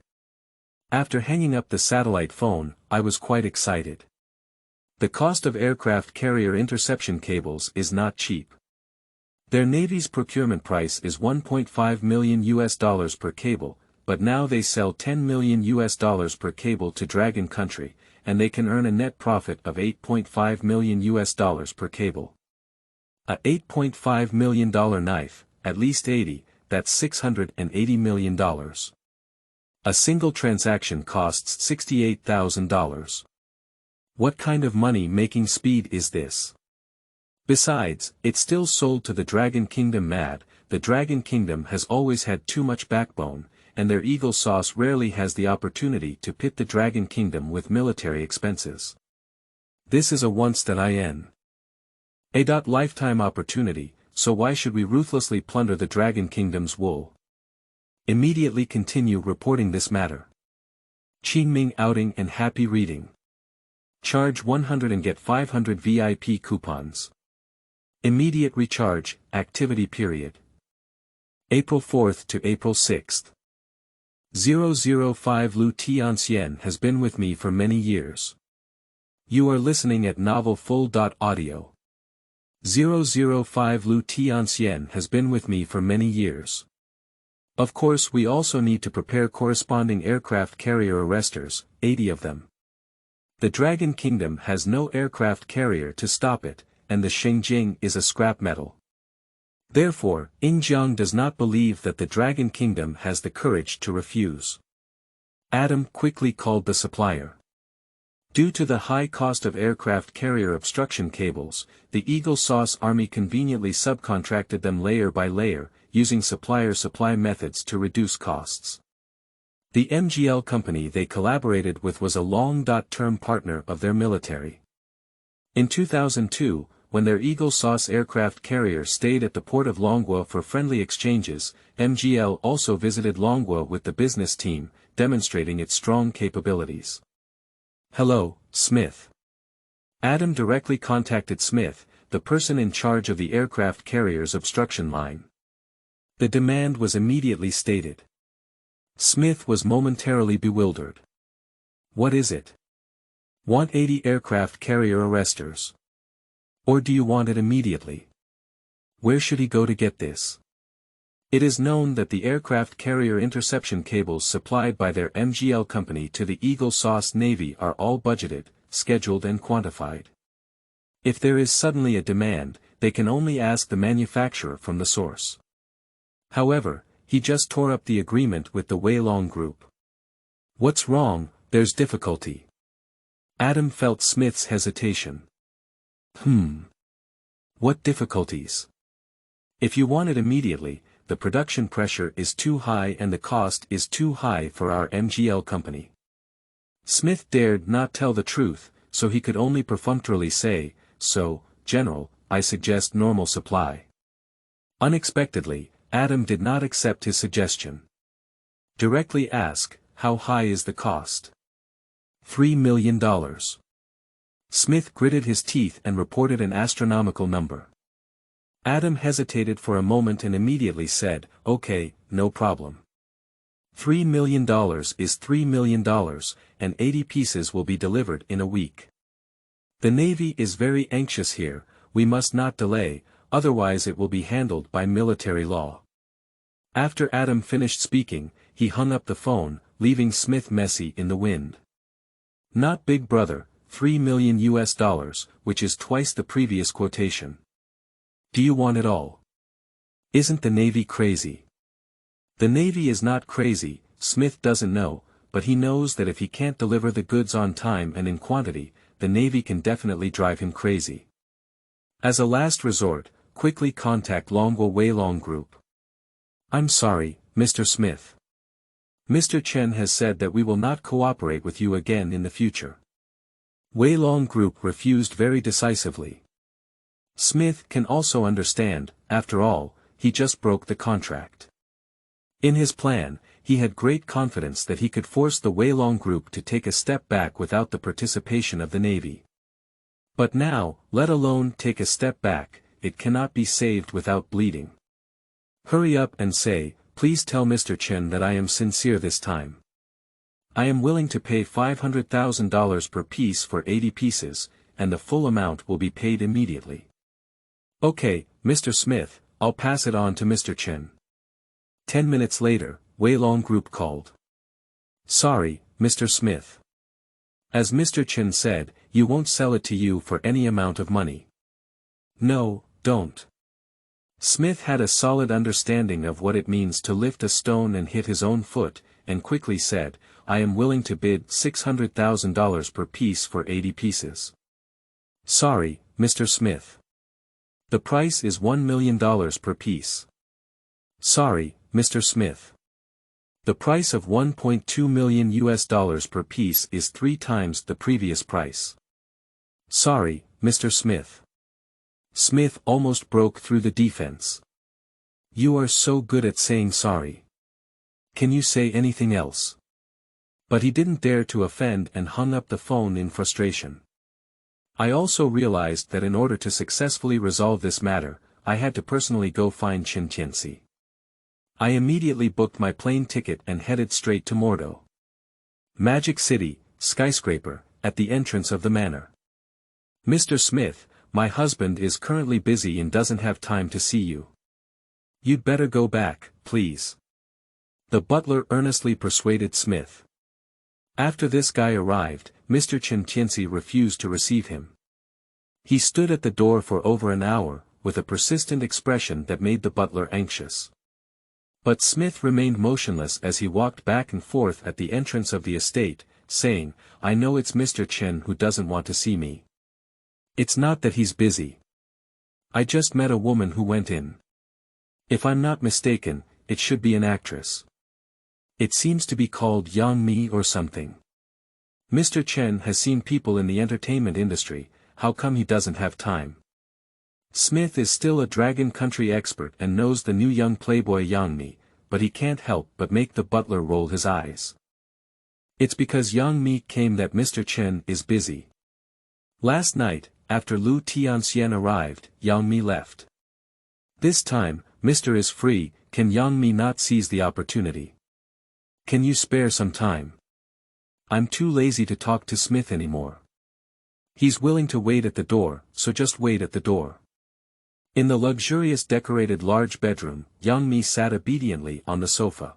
After hanging up the satellite phone, I was quite excited. The cost of aircraft carrier interception cables is not cheap. Their Navy's procurement price is $1.5 million per cable, but now they sell $10 million per cable to Dragon Country, and they can earn a net profit of $8.5 million per cable. A $8.5 million knife, at least 80, that's $680 million. A single transaction costs $68,000. What kind of money-making speed is this? Besides, it's still sold to the Dragon Kingdom. The Dragon Kingdom has always had too much backbone, and their Eagle Sauce rarely has the opportunity to pit the Dragon Kingdom with military expenses. This is a once-in-a lifetime opportunity, so why should we ruthlessly plunder the Dragon Kingdom's wool? Immediately continue reporting this matter. Qingming outing and happy reading. Charge 100 and get 500 VIP coupons. Immediate recharge, activity period. April 4th to April 6th. 005 Liu Tianxian has been with me for many years. You are listening at novelfull.audio. 005 Liu Tianxian has been with me for many years. Of course we also need to prepare corresponding aircraft carrier arrestors, 80 of them. The Dragon Kingdom has no aircraft carrier to stop it, and the Shengjing is a scrap metal. Therefore, Jiang does not believe that the Dragon Kingdom has the courage to refuse. Adam quickly called the supplier. Due to the high cost of aircraft carrier obstruction cables, the Eagle Sauce Army conveniently subcontracted them layer by layer, using supplier-supply methods to reduce costs. The MGL company they collaborated with was a long-term partner of their military. In 2002, when their Eagle Sauce aircraft carrier stayed at the port of Longguo for friendly exchanges, MGL also visited Longguo with the business team, demonstrating its strong capabilities. Hello, Smith. Adam directly contacted Smith, the person in charge of the aircraft carrier's obstruction line. The demand was immediately stated. Smith was momentarily bewildered. What is it? Want 80 aircraft carrier arrestors? Or do you want it immediately? Where should he go to get this? It is known that the aircraft carrier interception cables supplied by their MGL company to the Eagle Sauce Navy are all budgeted, scheduled and quantified. If there is suddenly a demand, they can only ask the manufacturer from the source. However, he just tore up the agreement with the Weilong Group. What's wrong? There's difficulty. Adam felt Smith's hesitation. What difficulties? If you want it immediately, the production pressure is too high and the cost is too high for our MGL company. Smith dared not tell the truth, so he could only perfunctorily say, so, General, I suggest normal supply. Unexpectedly, Adam did not accept his suggestion. Directly ask, how high is the cost? $3 million. Smith gritted his teeth and reported an astronomical number. Adam hesitated for a moment and immediately said, okay, no problem. $3 million is $3 million, and 80 pieces will be delivered in a week. The Navy is very anxious here, we must not delay, otherwise it will be handled by military law. After Adam finished speaking, he hung up the phone, leaving Smith messy in the wind. Not big brother, $3 million, which is twice the previous quotation. Do you want it all? Isn't the Navy crazy? The Navy is not crazy, Smith doesn't know, but he knows that if he can't deliver the goods on time and in quantity, the Navy can definitely drive him crazy. As a last resort, quickly contact Longguo Weilong Group. I'm sorry, Mr. Smith. Mr. Chen has said that we will not cooperate with you again in the future. Weilong Group refused very decisively. Smith can also understand, after all, he just broke the contract. In his plan, he had great confidence that he could force the Weilong Group to take a step back without the participation of the Navy. But now, let alone take a step back, it cannot be saved without bleeding. Hurry up and say, please tell Mr. Chen that I am sincere this time. I am willing to pay $500,000 per piece for 80 pieces, and the full amount will be paid immediately. Okay, Mr. Smith, I'll pass it on to Mr. Chen. 10 minutes later, Weilong Group called. Sorry, Mr. Smith. As Mr. Chen said, you won't sell it to you for any amount of money. No, don't. Smith had a solid understanding of what it means to lift a stone and hit his own foot, and quickly said, I am willing to bid $600,000 per piece for 80 pieces. Sorry, Mr. Smith. The price is $1 million per piece. Sorry, Mr. Smith. The price of $1.2 million per piece is 3 times the previous price. Sorry, Mr. Smith. Smith almost broke through the defense. You are so good at saying sorry. Can you say anything else? But he didn't dare to offend and hung up the phone in frustration. I also realized that in order to successfully resolve this matter, I had to personally go find Yang Jianguo. I immediately booked my plane ticket and headed straight to Mordo. Magic City, skyscraper, at the entrance of the manor. Mr. Smith, my husband is currently busy and doesn't have time to see you. You'd better go back, please. The butler earnestly persuaded Smith. After this guy arrived, Mr. Yang Jianguo refused to receive him. He stood at the door for over an hour, with a persistent expression that made the butler anxious. But Smith remained motionless as he walked back and forth at the entrance of the estate, saying, I know it's Mr. Chen who doesn't want to see me. It's not that he's busy. I just met a woman who went in. If I'm not mistaken, it should be an actress. It seems to be called Yang Mi or something. Mr. Chen has seen people in the entertainment industry, how come he doesn't have time? Smith is still a Dragon Country expert and knows the new young playboy Yang Mi, but he can't help but make the butler roll his eyes. It's because Yang Mi came that Mr. Chen is busy. Last night, after Liu Tianxian arrived, Yang Mi left. This time, Mr. is free, can Yang Mi not seize the opportunity? Can you spare some time? I'm too lazy to talk to Smith anymore. He's willing to wait at the door, so just wait at the door. In the luxurious decorated large bedroom, Yang Mi sat obediently on the sofa.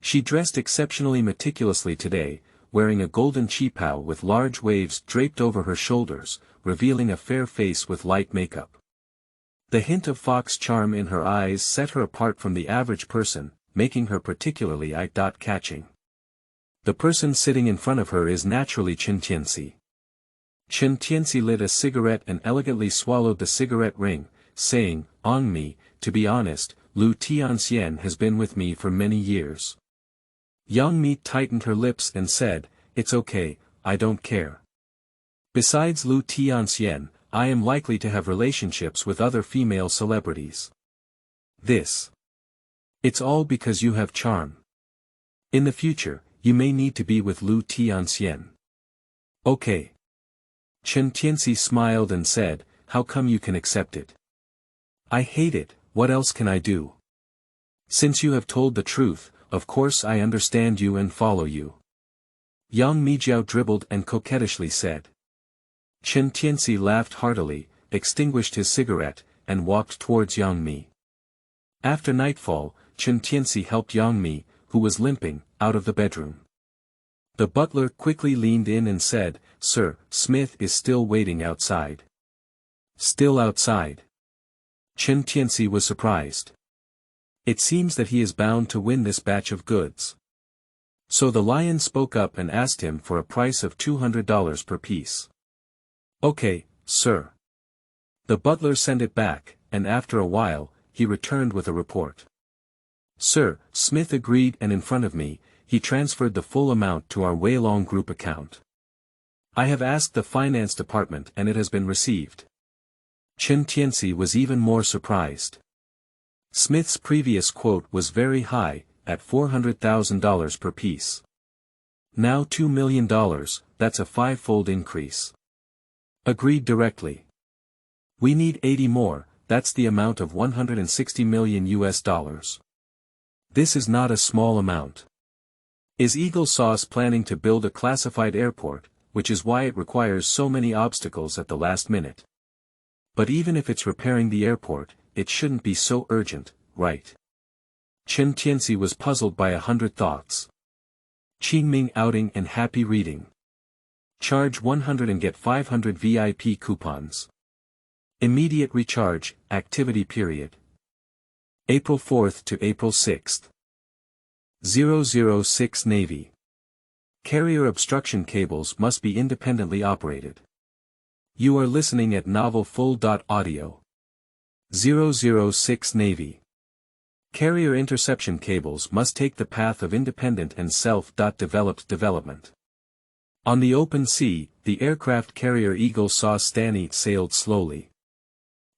She dressed exceptionally meticulously today, wearing a golden qipao with large waves draped over her shoulders, revealing a fair face with light makeup. The hint of fox charm in her eyes set her apart from the average person, making her particularly eye-catching. The person sitting in front of her is naturally Yang Jianguo. Yang Jianguo lit a cigarette and elegantly swallowed the cigarette ring, saying, On me, to be honest, Liu Tianxian has been with me for many years. Yang Mi tightened her lips and said, It's okay, I don't care. Besides Liu Tianxian, I am likely to have relationships with other female celebrities. It's all because you have charm. In the future, you may need to be with Liu Tianxian. Okay. Yang Jianguo smiled and said, How come you can accept it? I hate it, what else can I do? Since you have told the truth, of course I understand you and follow you. Yang Mijiao dribbled and coquettishly said. Yang Jianguo laughed heartily, extinguished his cigarette, and walked towards Yang Mi. After nightfall, Yang Jianguo helped Yang Mi, who was limping, out of the bedroom. The butler quickly leaned in and said, Sir, Smith is still waiting outside. Still outside? Yang Jianguo was surprised. It seems that he is bound to win this batch of goods. So the lion spoke up and asked him for a price of $200 per piece. Okay, sir. The butler sent it back, and after a while, he returned with a report. Sir, Smith agreed, and in front of me, he transferred the full amount to our Weilong Group account. I have asked the finance department and it has been received. Chen Tianxi was even more surprised. Smith's previous quote was very high, at $400,000 per piece. Now $2 million, that's a five-fold increase. Agreed directly. We need 80 more, that's the amount of $160 million US. This is not a small amount. Is Eagle Sauce planning to build a classified airport, which is why it requires so many obstacles at the last minute? But even if it's repairing the airport, it shouldn't be so urgent, right? Chen Tianxi was puzzled by 100 thoughts. Qingming outing and happy reading. Charge 100 and get 500 VIP coupons. Immediate recharge, activity period. April 4th to April 6th. 006 Navy. Carrier obstruction cables must be independently operated. You are listening at novelfull.audio. 006 Navy. Carrier interception cables must take the path of independent and self-developed development. On the open sea, the aircraft carrier Eagle Sauce Stanny sailed slowly.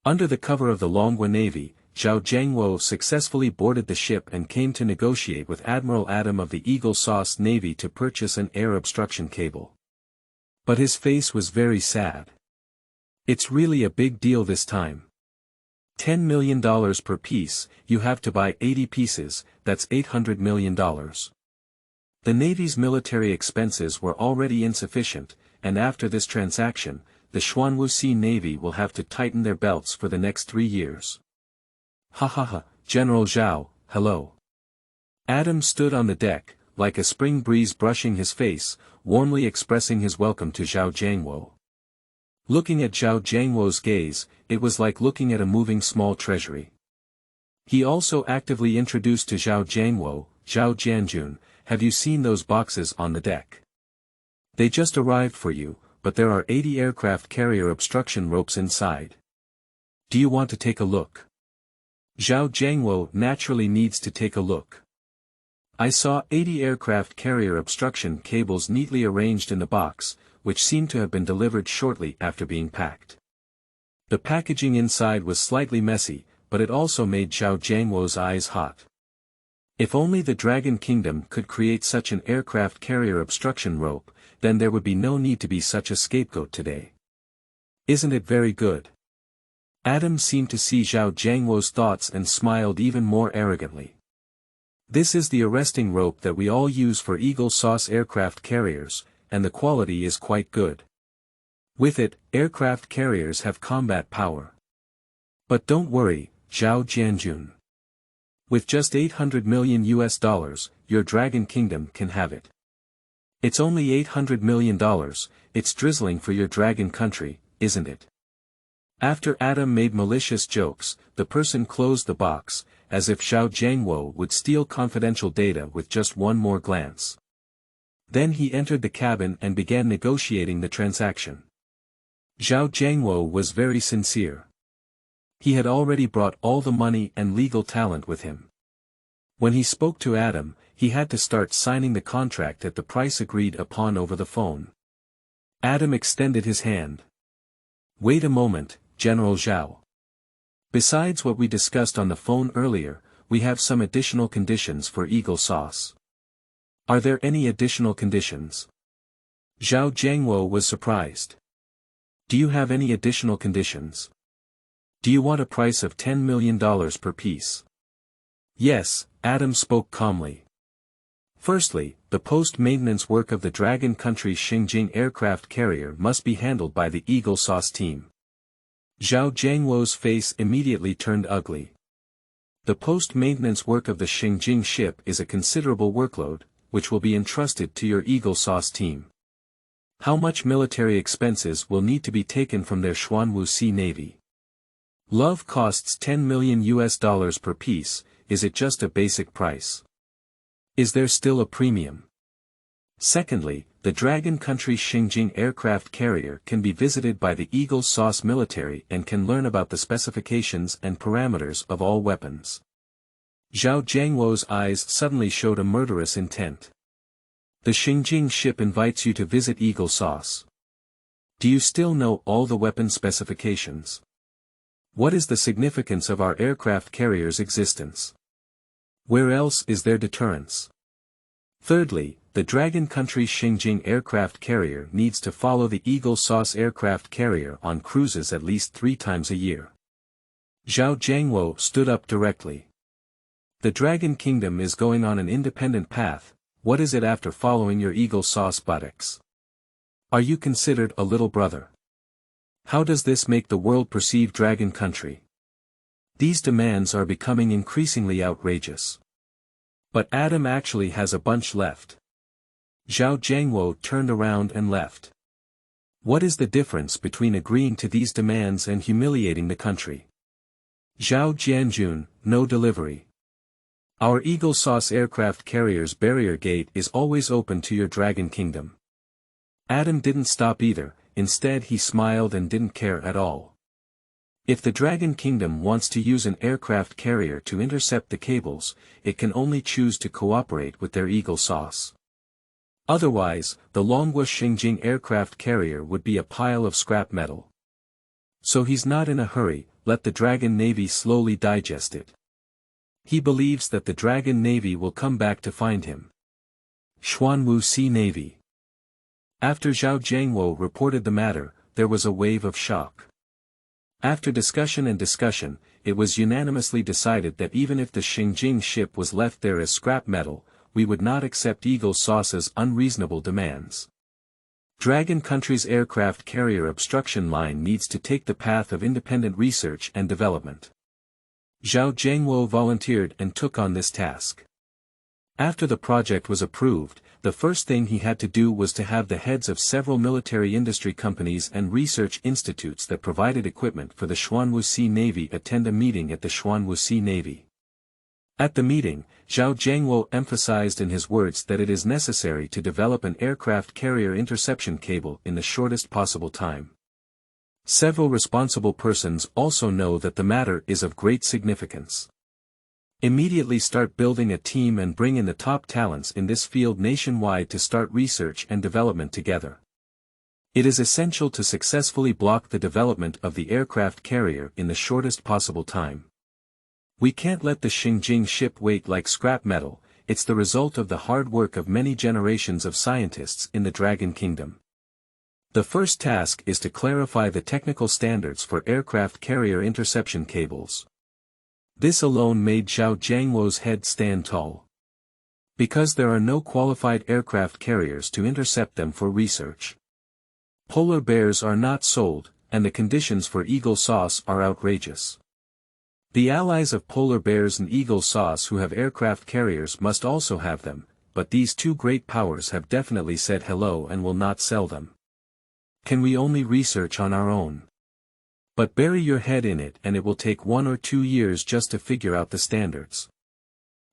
Under the cover of the Longguo Navy, Yang Jianguo successfully boarded the ship and came to negotiate with Admiral Adam of the Eagle Sauce Navy to purchase an air obstruction cable. But his face was very sad. It's really a big deal this time. $10 million per piece, you have to buy 80 pieces, that's $800 million. The Navy's military expenses were already insufficient, and after this transaction, the Xuanwuxi Navy will have to tighten their belts for the next 3 years. Ha ha ha, General Zhao, hello. Adam stood on the deck, like a spring breeze brushing his face, warmly expressing his welcome to Yang Jianguo. Looking at Yang Jianguo's gaze, it was like looking at a moving small treasury. He also actively introduced to Yang Jianguo, Yang Jianjun, have you seen those boxes on the deck? They just arrived for you, but there are 80 aircraft carrier obstruction ropes inside. Do you want to take a look? Yang Jianguo naturally needs to take a look. I saw 80 aircraft carrier obstruction cables neatly arranged in the box, which seemed to have been delivered shortly after being packed. The packaging inside was slightly messy, but it also made Yang Jianguo's eyes hot. If only the Dragon Kingdom could create such an aircraft carrier obstruction rope, then there would be no need to be such a scapegoat today. Isn't it very good? Adam seemed to see Yang Jianguo's thoughts and smiled even more arrogantly. This is the arresting rope that we all use for Eagle Sauce aircraft carriers, and the quality is quite good. With it, aircraft carriers have combat power. But don't worry, Zhao Jianjun. With just $800 million US, your Dragon Kingdom can have it. It's only $800 million, it's drizzling for your dragon country, isn't it? After Adam made malicious jokes, the person closed the box, as if Yang Jianguo would steal confidential data with just one more glance. Then he entered the cabin and began negotiating the transaction. Yang Jianguo was very sincere. He had already brought all the money and legal talent with him. When he spoke to Adam, he had to start signing the contract at the price agreed upon over the phone. Adam extended his hand. Wait a moment, General Zhao. Besides what we discussed on the phone earlier, we have some additional conditions for Eagle Sauce. Are there any additional conditions? Yang Jianguo was surprised. Do you have any additional conditions? Do you want a price of $10 million per piece? Yes, Adam spoke calmly. Firstly, the post-maintenance work of the Dragon Country's Xinjiang aircraft carrier must be handled by the Eagle Sauce team. Yang Jianguo's face immediately turned ugly. The post-maintenance work of the Xinjiang ship is a considerable workload, which will be entrusted to your Eagle Sauce team. How much military expenses will need to be taken from their Xuanwuxi Navy? Love costs $10 million US per piece, is it just a basic price? Is there still a premium? Secondly, the Dragon Country Xinjiang aircraft carrier can be visited by the Eagle Sauce military and can learn about the specifications and parameters of all weapons. Zhao Jianguo's eyes suddenly showed a murderous intent. The Xinjiang ship invites you to visit Eagle Sauce. Do you still know all the weapon specifications? What is the significance of our aircraft carrier's existence? Where else is there deterrence? Thirdly, the Dragon Country Xinjiang aircraft carrier needs to follow the Eagle Sauce aircraft carrier on cruises at least 3 times a year. Zhao Jianguo stood up directly. The Dragon Kingdom is going on an independent path. What is it after following your Eagle Sauce buttocks? Are you considered a little brother? How does this make the world perceive Dragon Country? These demands are becoming increasingly outrageous. But Adam actually has a bunch left. Zhao Jianguo turned around and left. What is the difference between agreeing to these demands and humiliating the country? Zhao Jianjun, no delivery. Our Eagle Sauce aircraft carrier's barrier gate is always open to your Dragon Kingdom. Adam didn't stop either, instead he smiled and didn't care at all. If the Dragon Kingdom wants to use an aircraft carrier to intercept the cables, it can only choose to cooperate with their Eagle Sauce. Otherwise, the Longguo Xinjiang aircraft carrier would be a pile of scrap metal. So he's not in a hurry, let the Dragon Navy slowly digest it. He believes that the Dragon Navy will come back to find him. Xuanwu Sea Navy. After Zhao Jianguo reported the matter, there was a wave of shock. After discussion, it was unanimously decided that even if the Xinjiang ship was left there as scrap metal, we would not accept Eagle Sauce's unreasonable demands. Dragon Country's aircraft carrier obstruction line needs to take the path of independent research and development. Zhao Jianguo volunteered and took on this task. After the project was approved, the first thing he had to do was to have the heads of several military industry companies and research institutes that provided equipment for the Xuanwu Sea Navy attend a meeting at the Xuanwu Sea Navy. At the meeting, Zhao Jianguo emphasized in his words that it is necessary to develop an aircraft carrier interception cable in the shortest possible time. Several responsible persons also know that the matter is of great significance. Immediately start building a team and bring in the top talents in this field nationwide to start research and development together. It is essential to successfully block the development of the aircraft carrier in the shortest possible time. We can't let the Xinjiang ship wait like scrap metal, it's the result of the hard work of many generations of scientists in the Dragon Kingdom. The first task is to clarify the technical standards for aircraft carrier interception cables. This alone made Zhao Jianguo's head stand tall. Because there are no qualified aircraft carriers to intercept them for research. Polar bears are not sold, and the conditions for Eagle Sauce are outrageous. The allies of polar bears and Eagle Sauce who have aircraft carriers must also have them, but these two great powers have definitely said hello and will not sell them. Can we only research on our own? But bury your head in it and it will take 1 or 2 years just to figure out the standards.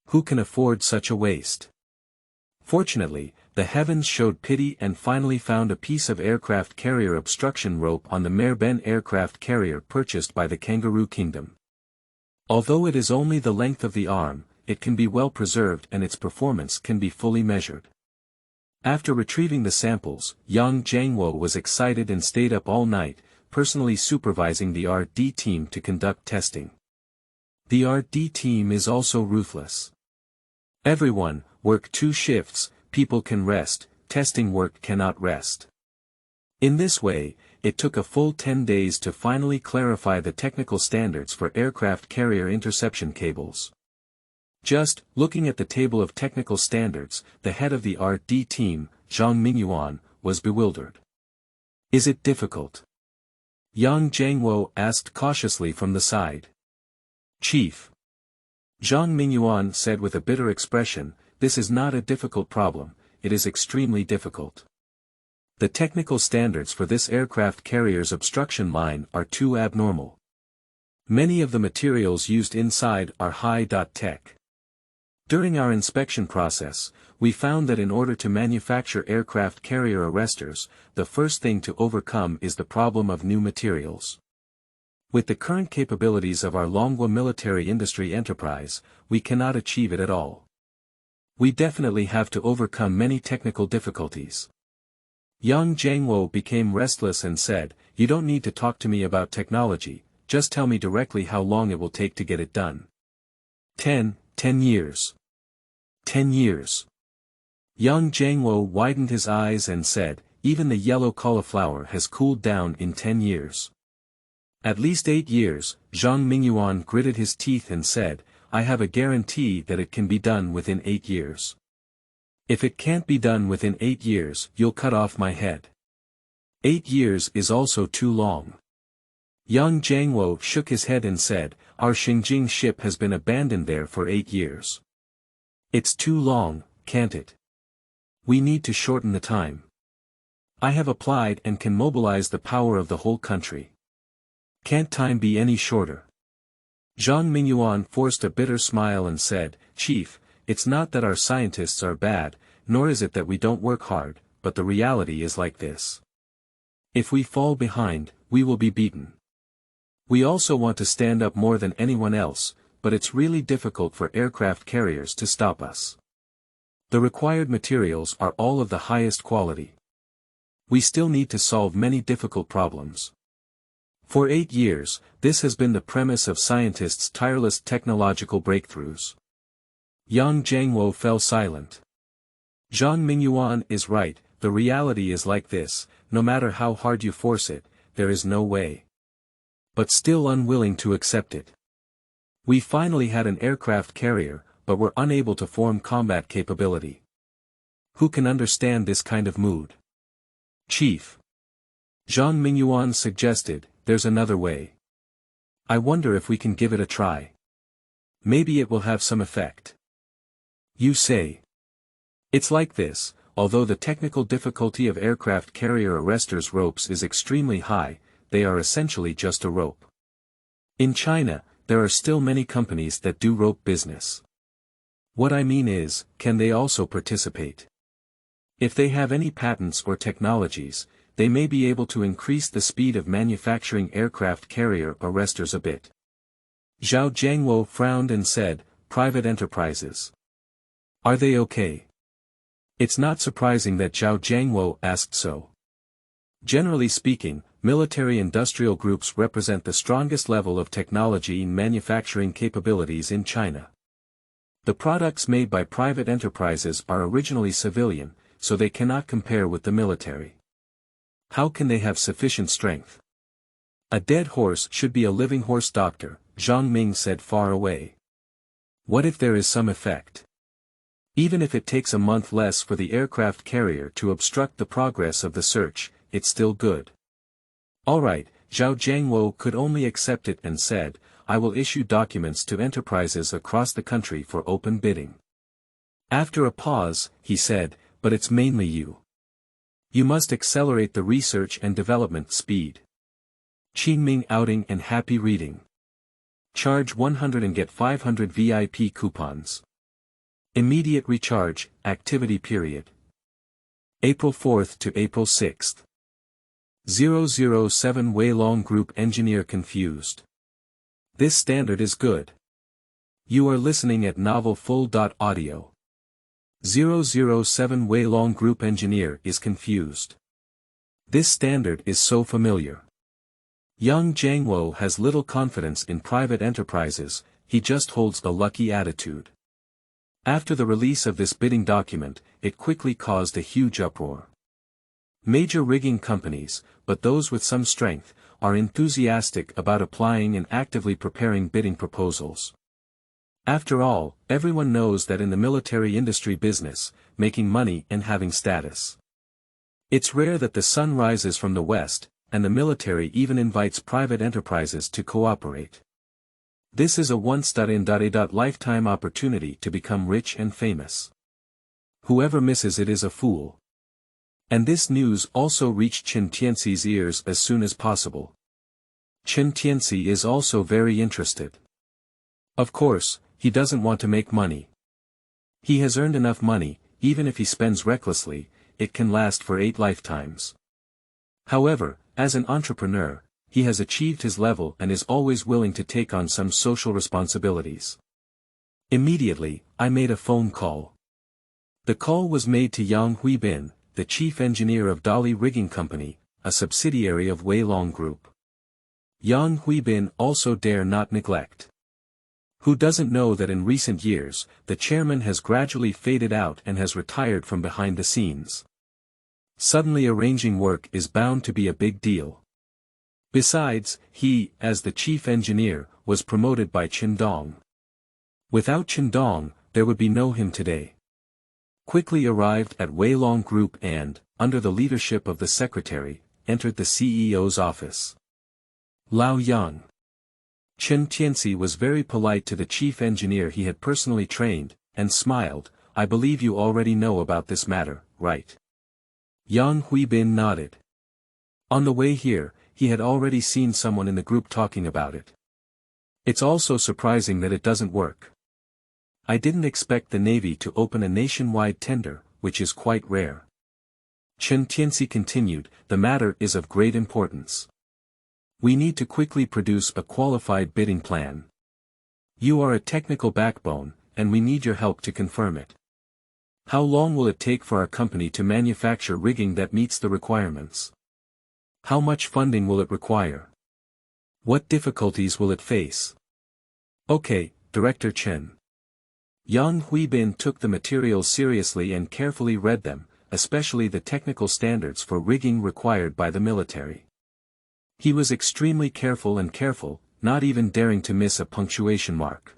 Who can afford such a waste? Fortunately, the heavens showed pity and finally found a piece of aircraft carrier obstruction rope on the Merben aircraft carrier purchased by the Kangaroo Kingdom. Although it is only the length of the arm, it can be well preserved and its performance can be fully measured. After retrieving the samples, Yang Jianguo was excited and stayed up all night, personally supervising the R&D team to conduct testing. The R&D team is also ruthless. Everyone, work 2 shifts, people can rest, testing work cannot rest. In this way, it took a full 10 days to finally clarify the technical standards for aircraft carrier interception cables. Just, looking at the table of technical standards, the head of the R&D team, Zhang Mingyuan, was bewildered. Is it difficult? Yang Jianguo asked cautiously from the side. Chief. Zhang Mingyuan said with a bitter expression, this is not a difficult problem, it is extremely difficult. The technical standards for this aircraft carrier's obstruction line are too abnormal. Many of the materials used inside are high-tech. During our inspection process, we found that in order to manufacture aircraft carrier arrestors, the first thing to overcome is the problem of new materials. With the current capabilities of our Longguo military industry enterprise, we cannot achieve it at all. We definitely have to overcome many technical difficulties. Yang Jianguo became restless and said, "You don't need to talk to me about technology, just tell me directly how long it will take to get it done." 10 years. 10 years. Yang Jianguo widened his eyes and said, "Even the yellow cauliflower has cooled down in 10 years. At least 8 years." Zhang Mingyuan gritted his teeth and said, "I have a guarantee that it can be done within 8 years. If it can't be done within 8 years, you'll cut off my head." 8 years is also too long. Yang Jianguo shook his head and said, "Our Xinjiang ship has been abandoned there for 8 years. It's too long, can't it? We need to shorten the time. I have applied and can mobilize the power of the whole country. Can't time be any shorter?" Zhang Mingyuan forced a bitter smile and said, "Chief, it's not that our scientists are bad, nor is it that we don't work hard, but the reality is like this. If we fall behind, we will be beaten. We also want to stand up more than anyone else, but it's really difficult for aircraft carriers to stop us. The required materials are all of the highest quality. We still need to solve many difficult problems." For 8 years, this has been the premise of scientists' tireless technological breakthroughs. Yang Jianguo fell silent. Zhang Mingyuan is right, the reality is like this, no matter how hard you force it, there is no way. But still unwilling to accept it. We finally had an aircraft carrier, but were unable to form combat capability. Who can understand this kind of mood? Chief. Zhang Mingyuan suggested, "There's another way. I wonder if we can give it a try. Maybe it will have some effect." You say. It's like this, although the technical difficulty of aircraft carrier arrestors ropes is extremely high, they are essentially just a rope. In China, there are still many companies that do rope business. What I mean is, can they also participate? If they have any patents or technologies, they may be able to increase the speed of manufacturing aircraft carrier arrestors a bit. Zhao Jianguo frowned and said, "Private enterprises. Are they okay?" It's not surprising that Zhao Jianguo asked so. Generally speaking, military-industrial groups represent the strongest level of technology and manufacturing capabilities in China. The products made by private enterprises are originally civilian, so they cannot compare with the military. How can they have sufficient strength? A dead horse should be a living horse doctor, Zhang Ming said far away. What if there is some effect? Even if it takes a month less for the aircraft carrier to obstruct the progress of the search, it's still good. Alright, Zhao Jianguo could only accept it and said, "I will issue documents to enterprises across the country for open bidding." After a pause, he said, "But it's mainly you. You must accelerate the research and development speed. Qingming outing and happy reading. Charge 100 and get 500 VIP coupons. Immediate recharge, activity period. April 4th to April 6th. 007 Weilong Group Engineer Confused. This standard is good. You are listening at novelfull.audio. 007 Weilong Group Engineer is confused. This standard is so familiar. Yang Jianguo has little confidence in private enterprises, he just holds a lucky attitude. After the release of this bidding document, it quickly caused a huge uproar. Major rigging companies, but those with some strength, are enthusiastic about applying and actively preparing bidding proposals. After all, everyone knows that in the military industry business, making money and having status. It's rare that the sun rises from the west, and the military even invites private enterprises to cooperate. This is a once-in-a-lifetime opportunity to become rich and famous. Whoever misses it is a fool. And this news also reached Chen Tianxi's ears as soon as possible. Chen Tianxi is also very interested. Of course, he doesn't want to make money. He has earned enough money, even if he spends recklessly, it can last for 8 lifetimes. However, as an entrepreneur, he has achieved his level and is always willing to take on some social responsibilities. Immediately, I made a phone call. The call was made to Yang Huibin, the chief engineer of Dali Rigging Company, a subsidiary of Weilong Group. Yang Huibin also dare not neglect. Who doesn't know that in recent years, the chairman has gradually faded out and has retired from behind the scenes. Suddenly arranging work is bound to be a big deal. Besides, he, as the chief engineer, was promoted by Qindong. Without Qindong, there would be no him today. Quickly arrived at Weilong Group and, under the leadership of the secretary, entered the CEO's office. Lao Yang. Chen Tianxi was very polite to the chief engineer he had personally trained, and smiled, "I believe you already know about this matter, right?" Yang Huibin nodded. On the way here, he had already seen someone in the group talking about it. It's also surprising that it doesn't work. I didn't expect the Navy to open a nationwide tender, which is quite rare. Chen Tianxi continued, "The matter is of great importance. We need to quickly produce a qualified bidding plan. You are a technical backbone, and we need your help to confirm it. How long will it take for our company to manufacture rigging that meets the requirements? How much funding will it require? What difficulties will it face?" "Okay, Director Chen." Yang Huibin took the materials seriously and carefully read them, especially the technical standards for rigging required by the military. He was extremely careful, not even daring to miss a punctuation mark.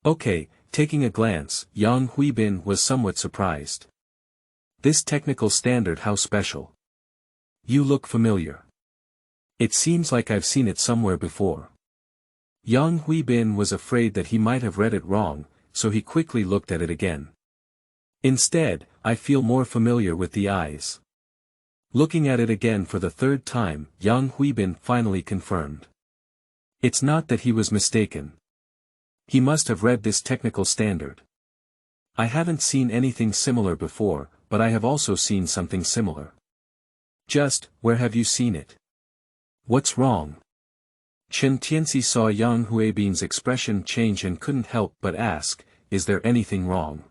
"Okay," taking a glance, Yang Huibin was somewhat surprised. "This technical standard, how special? You look familiar. It seems like I've seen it somewhere before." Yang Huibin was afraid that he might have read it wrong, so he quickly looked at it again. "Instead, I feel more familiar with the eyes." Looking at it again for the 3rd time, Yang Huibin finally confirmed. It's not that he was mistaken. He must have read this technical standard. "I haven't seen anything similar before, but I have also seen something similar." "Just, where have you seen it? What's wrong?" Chen Tianxi saw Yang Huibin's expression change and couldn't help but ask, "Is there anything wrong?"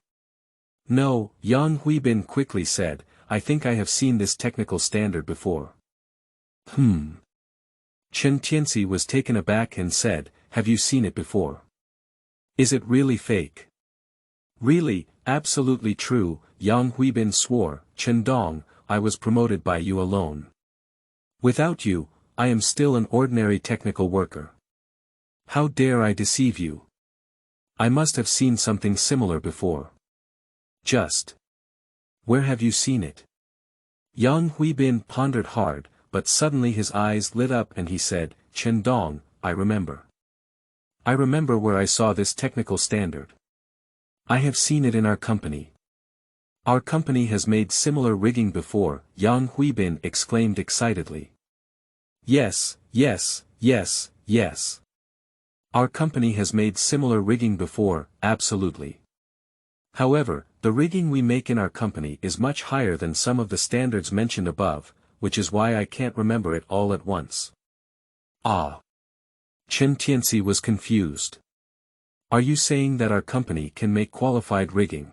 "No," Yang Huibin quickly said, "I think I have seen this technical standard before." Chen Tianxi was taken aback and said, "Have you seen it before? Is it really fake?" "Really, absolutely true," Yang Huibin swore, "Qindong, I was promoted by you alone. Without you, I am still an ordinary technical worker. How dare I deceive you? I must have seen something similar before. Just. Where have you seen it?" Yang Huibin pondered hard, but suddenly his eyes lit up and he said, "Qindong, I remember. I remember where I saw this technical standard. I have seen it in our company. Our company has made similar rigging before," Yang Huibin exclaimed excitedly. "Yes, yes, yes, yes. Our company has made similar rigging before, absolutely. However, the rigging we make in our company is much higher than some of the standards mentioned above, which is why I can't remember it all at once." "Ah." Chen Tianxi was confused. "Are you saying that our company can make qualified rigging?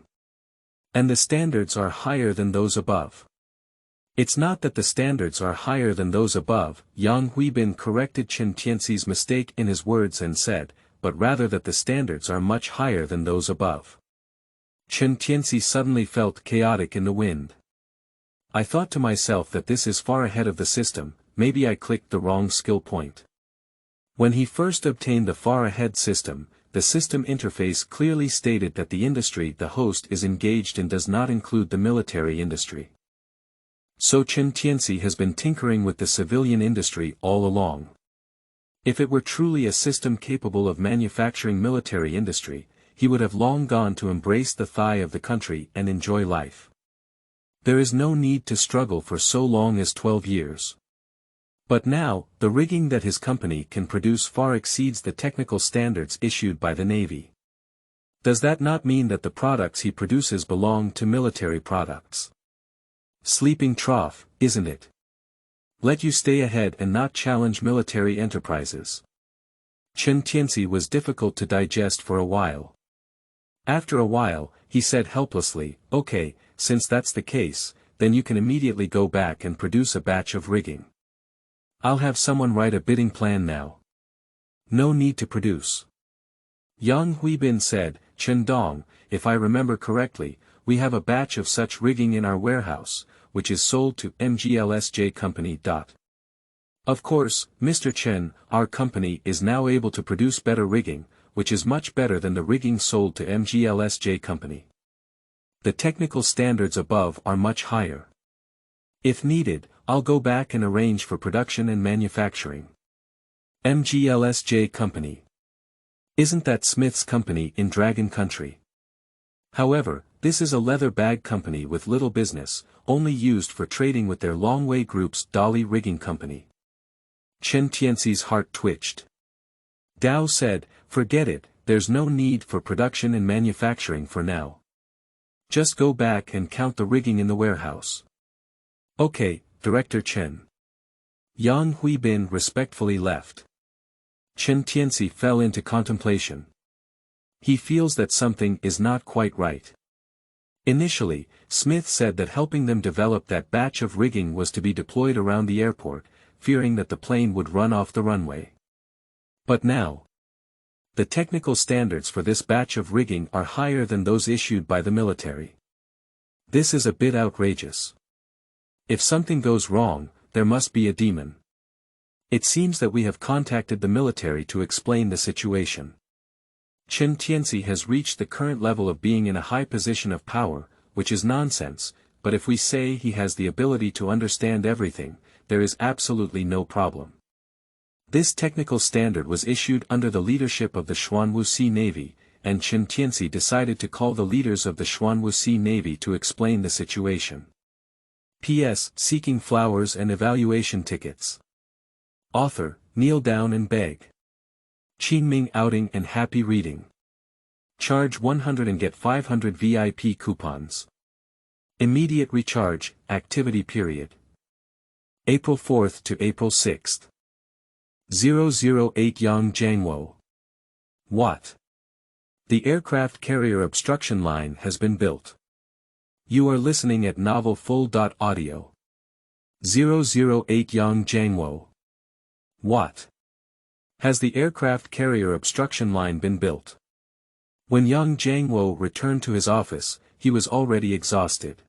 And the standards are higher than those above?" "It's not that the standards are higher than those above," Yang Huibin corrected Chen Tianxi's mistake in his words and said, "but rather that the standards are much higher than those above." Chen Tianxi suddenly felt chaotic in the wind. "I thought to myself that this is far ahead of the system, maybe I clicked the wrong skill point." When he first obtained the far ahead system, the system interface clearly stated that the industry the host is engaged in does not include the military industry. So Chen Tianxi has been tinkering with the civilian industry all along. If it were truly a system capable of manufacturing military industry, he would have long gone to embrace the thigh of the country and enjoy life. There is no need to struggle for so long as 12 years. But now, the rigging that his company can produce far exceeds the technical standards issued by the Navy. Does that not mean that the products he produces belong to military products? Sleeping trough, isn't it? Let you stay ahead and not challenge military enterprises. Chen Tianxi was difficult to digest for a while. After a while, he said helplessly, okay, since that's the case, then you can immediately go back and produce a batch of rigging. I'll have someone write a bidding plan now. No need to produce. Yang Huibin said, Chen Dong, if I remember correctly, we have a batch of such rigging in our warehouse, which is sold to MGLSJ Company. Of course, Mr. Chen, our company is now able to produce better rigging, which is much better than the rigging sold to MGLSJ Company. The technical standards above are much higher. If needed, I'll go back and arrange for production and manufacturing. MGLSJ Company. Isn't that Smith's company in Dragon Country? However, this is a leather bag company with little business, only used for trading with their Longwei Group's Dolly Rigging Company. Chen Tianxi's heart twitched. Dao said, forget it, there's no need for production and manufacturing for now. Just go back and count the rigging in the warehouse. Okay, Director Chen. Yang Huibin respectfully left. Chen Tianxi fell into contemplation. He feels that something is not quite right. Initially, Smith said that helping them develop that batch of rigging was to be deployed around the airport, fearing that the plane would run off the runway. But now, the technical standards for this batch of rigging are higher than those issued by the military. This is a bit outrageous. If something goes wrong, there must be a demon. It seems that we have contacted the military to explain the situation. Chen Tianxi has reached the current level of being in a high position of power, which is nonsense, but if we say he has the ability to understand everything, there is absolutely no problem. This technical standard was issued under the leadership of the Xuanwu Navy, and Chen Tianxi decided to call the leaders of the Xuanwu Navy to explain the situation. P.S. Seeking flowers and evaluation tickets. Author, kneel down and beg. Qingming outing and happy reading. Charge 100 and get 500 VIP coupons. Immediate recharge, activity period. April 4th to April 6th. 008 Yang Jianguo. What? The aircraft carrier obstruction line has been built. You are listening at novel full.audio. 008 Yang Jianguo. What? Has the aircraft carrier obstruction line been built? When Yang Jianguo returned to his office, he was already exhausted.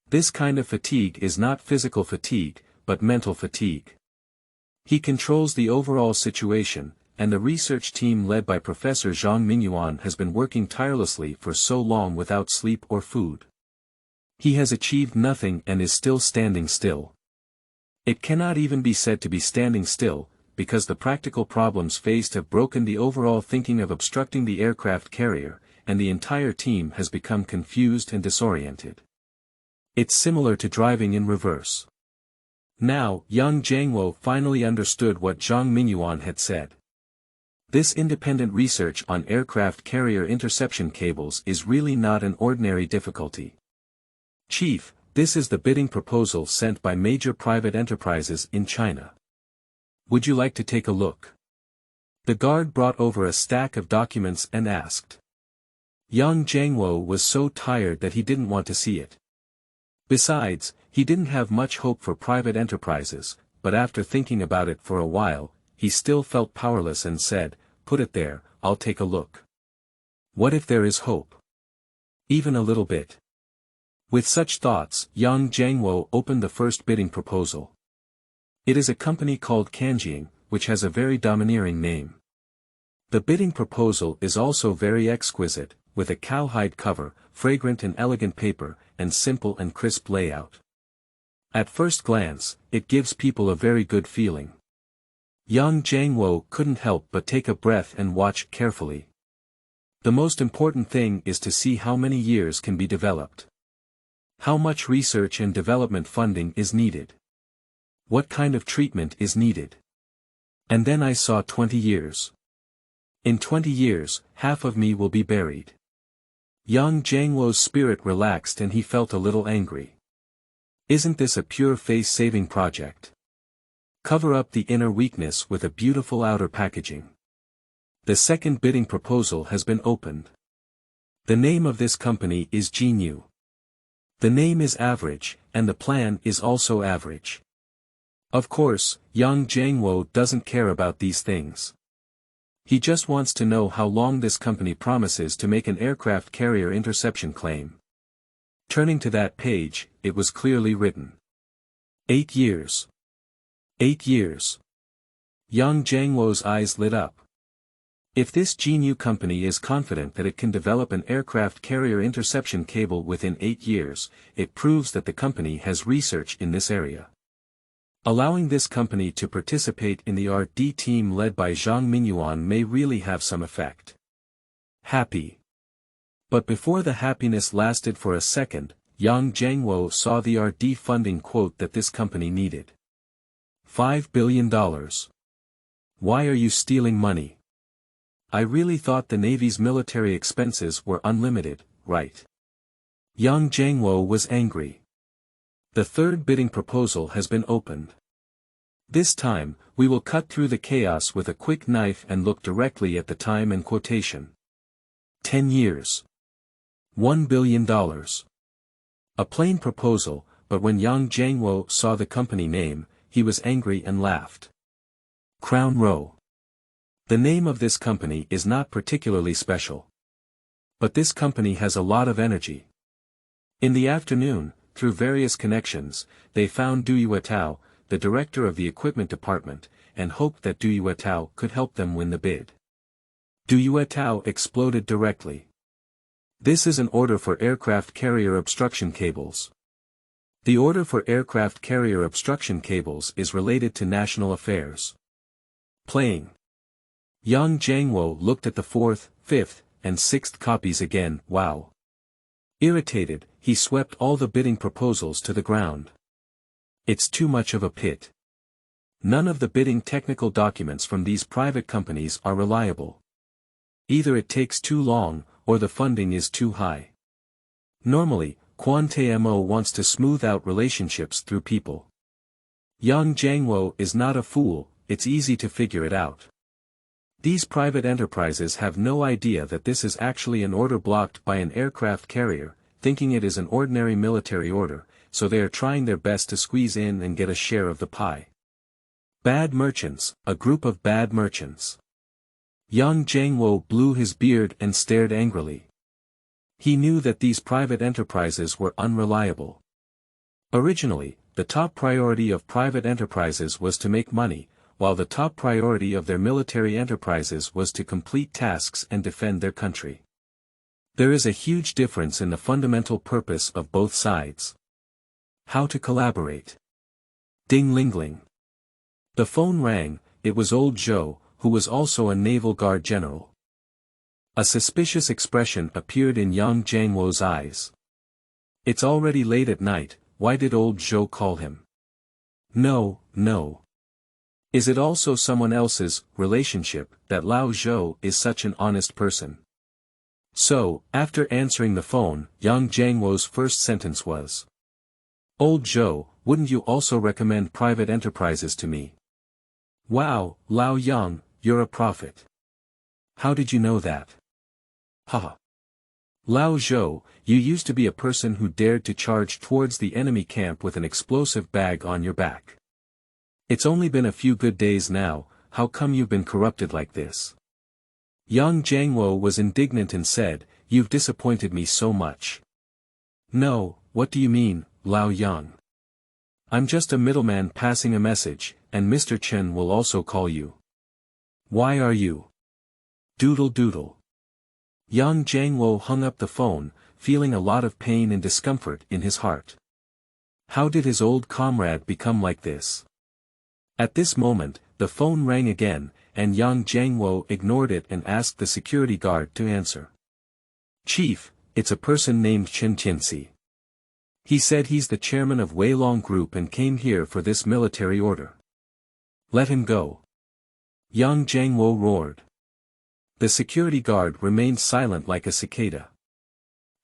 This kind of fatigue is not physical fatigue, but mental fatigue. He controls the overall situation, and the research team led by Professor Zhang Mingyuan has been working tirelessly for so long without sleep or food. He has achieved nothing and is still standing still. It cannot even be said to be standing still, because the practical problems faced have broken the overall thinking of obstructing the aircraft carrier, and the entire team has become confused and disoriented. It's similar to driving in reverse. Now, Yang Jianguo finally understood what Zhang Mingyuan had said. This independent research on aircraft carrier interception cables is really not an ordinary difficulty. Chief, this is the bidding proposal sent by major private enterprises in China. Would you like to take a look? The guard brought over a stack of documents and asked. Yang Jianguo was so tired that he didn't want to see it. Besides, he didn't have much hope for private enterprises, but after thinking about it for a while, he still felt powerless and said, put it there, I'll take a look. What if there is hope? Even a little bit. With such thoughts, Yang Jianguo opened the first bidding proposal. It is a company called Canjiang, which has a very domineering name. The bidding proposal is also very exquisite, with a cowhide cover, fragrant and elegant paper, and simple and crisp layout. At first glance, it gives people a very good feeling. Yang Jianguo couldn't help but take a breath and watch carefully. The most important thing is to see how many years can be developed. How much research and development funding is needed? What kind of treatment is needed? And then I saw 20 years. In 20 years, half of me will be buried. Yang Jianguo's spirit relaxed and he felt a little angry. Isn't this a pure face-saving project? Cover up the inner weakness with a beautiful outer packaging. The second bidding proposal has been opened. The name of this company is Jianguo. The name is average, and the plan is also average. Of course, Yang Jianguo doesn't care about these things. He just wants to know how long this company promises to make an aircraft carrier interception claim. Turning to that page, it was clearly written. 8 years. 8 years. Yang Jianguo's eyes lit up. If this Jianguo company is confident that it can develop an aircraft carrier interception cable within 8 years, it proves that the company has research in this area. Allowing this company to participate in the R&D team led by Zhang Mingyuan may really have some effect. Happy. But before the happiness lasted for a second, Yang Jianguo saw the R&D funding quote that this company needed. $5 billion. Why are you stealing money? I really thought the Navy's military expenses were unlimited, right? Yang Jianguo was angry. The third bidding proposal has been opened. This time, we will cut through the chaos with a quick knife and look directly at the time and quotation. 10 years. $1 billion. A plain proposal, but when Yang Jianguo saw the company name, he was angry and laughed. Crown Row. The name of this company is not particularly special. But this company has a lot of energy. In the afternoon, through various connections, they found Du Yuetao, the director of the equipment department, and hoped that Du Yuetao could help them win the bid. Du Yuetao exploded directly. This is an order for aircraft carrier obstruction cables. The order for aircraft carrier obstruction cables is related to national affairs. Playing. Yang Jianguo looked at the 4th, 5th, and 6th copies again. Wow. Irritated, he swept all the bidding proposals to the ground. It's too much of a pit. None of the bidding technical documents from these private companies are reliable. Either it takes too long, or the funding is too high. Normally, Quan Tmo wants to smooth out relationships through people. Yang Jianguo is not a fool, it's easy to figure it out. These private enterprises have no idea that this is actually an order blocked by an aircraft carrier, thinking it is an ordinary military order, so they are trying their best to squeeze in and get a share of the pie. Bad merchants, a group of bad merchants. Yang Jianguo blew his beard and stared angrily. He knew that these private enterprises were unreliable. Originally, the top priority of private enterprises was to make money, while the top priority of their military enterprises was to complete tasks and defend their country. There is a huge difference in the fundamental purpose of both sides. How to collaborate. Ding-ling-ling. The phone rang. It was old Zhou, who was also a naval guard general. A suspicious expression appeared in Yang Jianguo's eyes. It's already late at night, why did old Zhou call him? No. Is it also someone else's relationship that Lao Zhou is such an honest person? So, after answering the phone, Yang Jianguo's first sentence was, Old Zhou, wouldn't you also recommend private enterprises to me? Wow, Lao Yang, you're a prophet. How did you know that? Haha. Lao Zhou, you used to be a person who dared to charge towards the enemy camp with an explosive bag on your back. It's only been a few good days now, how come you've been corrupted like this? Yang Jianguo was indignant and said, You've disappointed me so much. No, what do you mean, Lao Yang? I'm just a middleman passing a message, and Mr. Chen will also call you. Why are you? Doodle. Yang Jianguo hung up the phone, feeling a lot of pain and discomfort in his heart. How did his old comrade become like this? At this moment, the phone rang again, and Yang Jianguo ignored it and asked the security guard to answer. Chief, it's a person named Chen Tianxi. He said he's the chairman of Weilong Group and came here for this military order. Let him go. Yang Jianguo roared. The security guard remained silent like a cicada.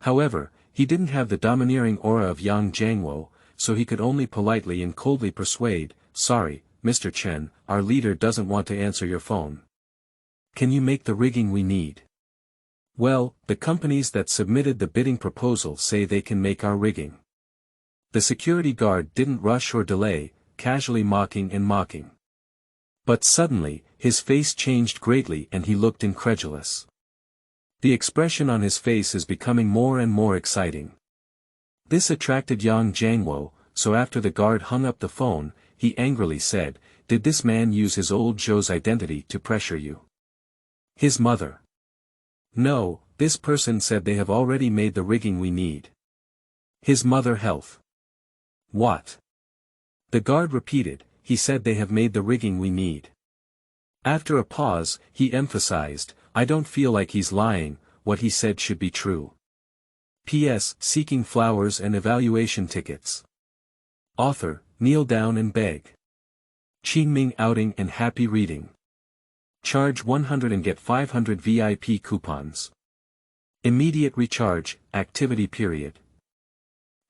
However, he didn't have the domineering aura of Yang Jianguo, so he could only politely and coldly persuade, "Sorry, Mr. Chen, our leader doesn't want to answer your phone. Can you make the rigging we need?" "Well, the companies that submitted the bidding proposal say they can make our rigging." The security guard didn't rush or delay, casually mocking. But suddenly, his face changed greatly and he looked incredulous. The expression on his face is becoming more and more exciting. This attracted Yang Jianguo, so after the guard hung up the phone, he angrily said, "Did this man use his old Zhou's identity to pressure you?" "His mother." "No, this person said they have already made the rigging we need." "His mother health." "What?" The guard repeated, "He said they have made the rigging we need." After a pause, he emphasized, "I don't feel like he's lying, what he said should be true. P.S. Seeking flowers and evaluation tickets. Author, kneel down and beg. Qingming outing and happy reading. Charge 100 and get 500 VIP coupons. Immediate recharge, activity period.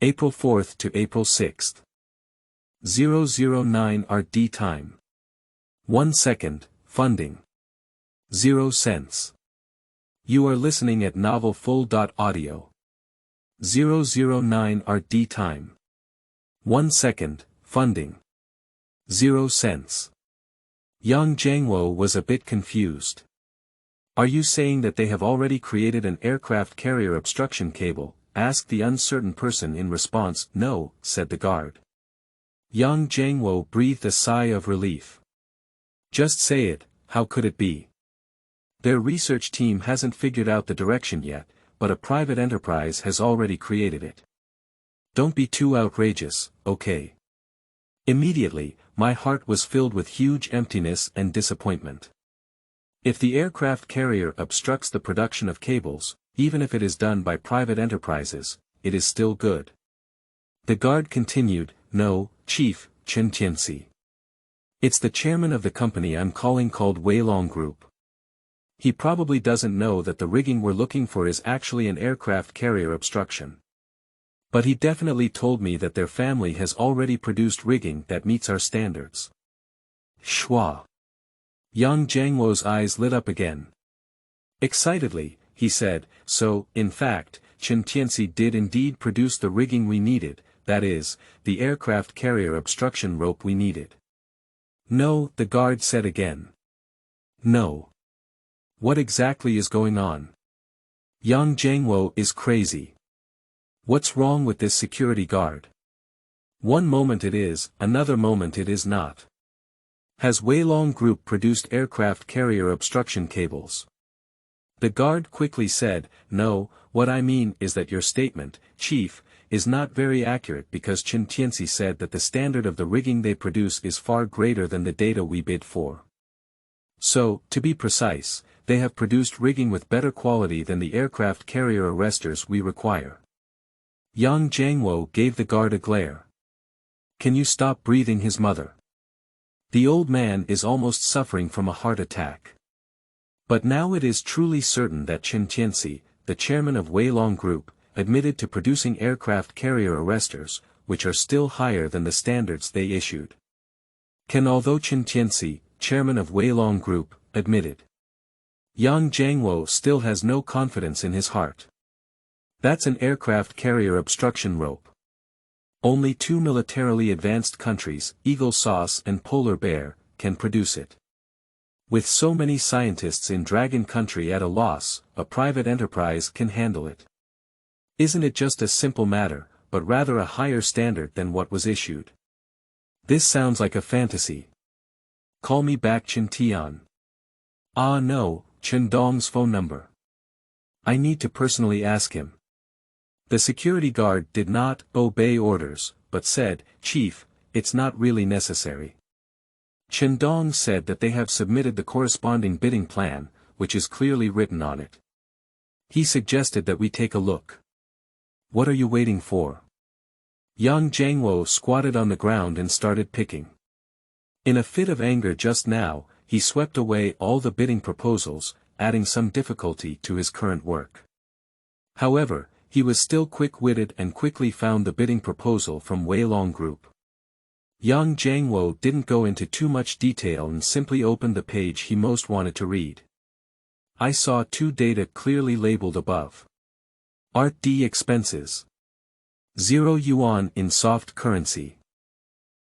April 4th to April 6th. 009 RD time. 1 second, funding. 0 cents. You are listening at novelfull.audio. 009 RD time. 1 second, funding. 0 cents. Yang Jianguo was a bit confused. "Are you saying that they have already created an aircraft carrier obstruction cable?" asked the uncertain person in response. "No," said the guard. Yang Jianguo breathed a sigh of relief. "Just say it, how could it be? Their research team hasn't figured out the direction yet, but a private enterprise has already created it. Don't be too outrageous, okay?" Immediately, my heart was filled with huge emptiness and disappointment. If the aircraft carrier obstructs the production of cables, even if it is done by private enterprises, it is still good. The guard continued, "No, Chief, Chen Tianxi. It's the chairman of the company I'm calling called Weilong Group. He probably doesn't know that the rigging we're looking for is actually an aircraft carrier obstruction. But he definitely told me that their family has already produced rigging that meets our standards." Schwa. Yang Jianguo's eyes lit up again. Excitedly, he said, "So, in fact, Chen Tianxi did indeed produce the rigging we needed, that is, the aircraft carrier obstruction rope we needed." "No," the guard said again. "No. What exactly is going on? Yang Jianguo is crazy. What's wrong with this security guard? One moment it is, another moment it is not. Has Weilong Group produced aircraft carrier obstruction cables?" The guard quickly said, "No, what I mean is that your statement, Chief, is not very accurate because Chen Tianxi said that the standard of the rigging they produce is far greater than the data we bid for. So, to be precise, they have produced rigging with better quality than the aircraft carrier arrestors we require." Yang Jianguo gave the guard a glare. "Can you stop breathing his mother? The old man is almost suffering from a heart attack." But now it is truly certain that Chen Tianxi, the chairman of Weilong Group, admitted to producing aircraft carrier arrestors, which are still higher than the standards they issued. Although Chen Tianxi, chairman of Weilong Group, admitted, Yang Jianguo still has no confidence in his heart. That's an aircraft carrier obstruction rope. Only 2 militarily advanced countries, Eagle Sauce and Polar Bear, can produce it. With so many scientists in Dragon Country at a loss, a private enterprise can handle it. Isn't it just a simple matter, but rather a higher standard than what was issued? This sounds like a fantasy. Call me back Chen Tian. Ah no, Chen Dong's phone number. I need to personally ask him. The security guard did not obey orders, but said, "Chief, it's not really necessary." Chen Dong said that they have submitted the corresponding bidding plan, which is clearly written on it. He suggested that we take a look. What are you waiting for? Yang Jianguo squatted on the ground and started picking. In a fit of anger just now, he swept away all the bidding proposals, adding some difficulty to his current work. However, he was still quick-witted and quickly found the bidding proposal from Weilong Group. Yang Jianguo didn't go into too much detail and simply opened the page he most wanted to read. I saw two data clearly labeled above. Art.D expenses. 0 yuan in soft currency.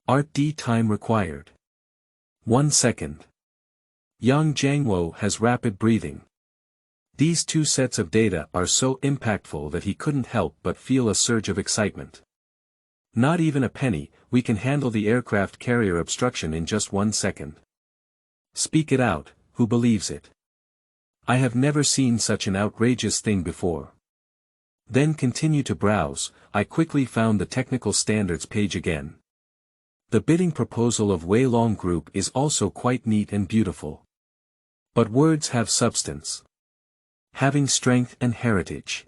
Art.D time required. 1 second. Yang Jianguo has rapid breathing. These two sets of data are so impactful that he couldn't help but feel a surge of excitement. Not even a penny, we can handle the aircraft carrier obstruction in just 1 second. Speak it out, who believes it? I have never seen such an outrageous thing before. Then continue to browse, I quickly found the technical standards page again. The bidding proposal of Weilong Group is also quite neat and beautiful. But words have substance. Having strength and heritage.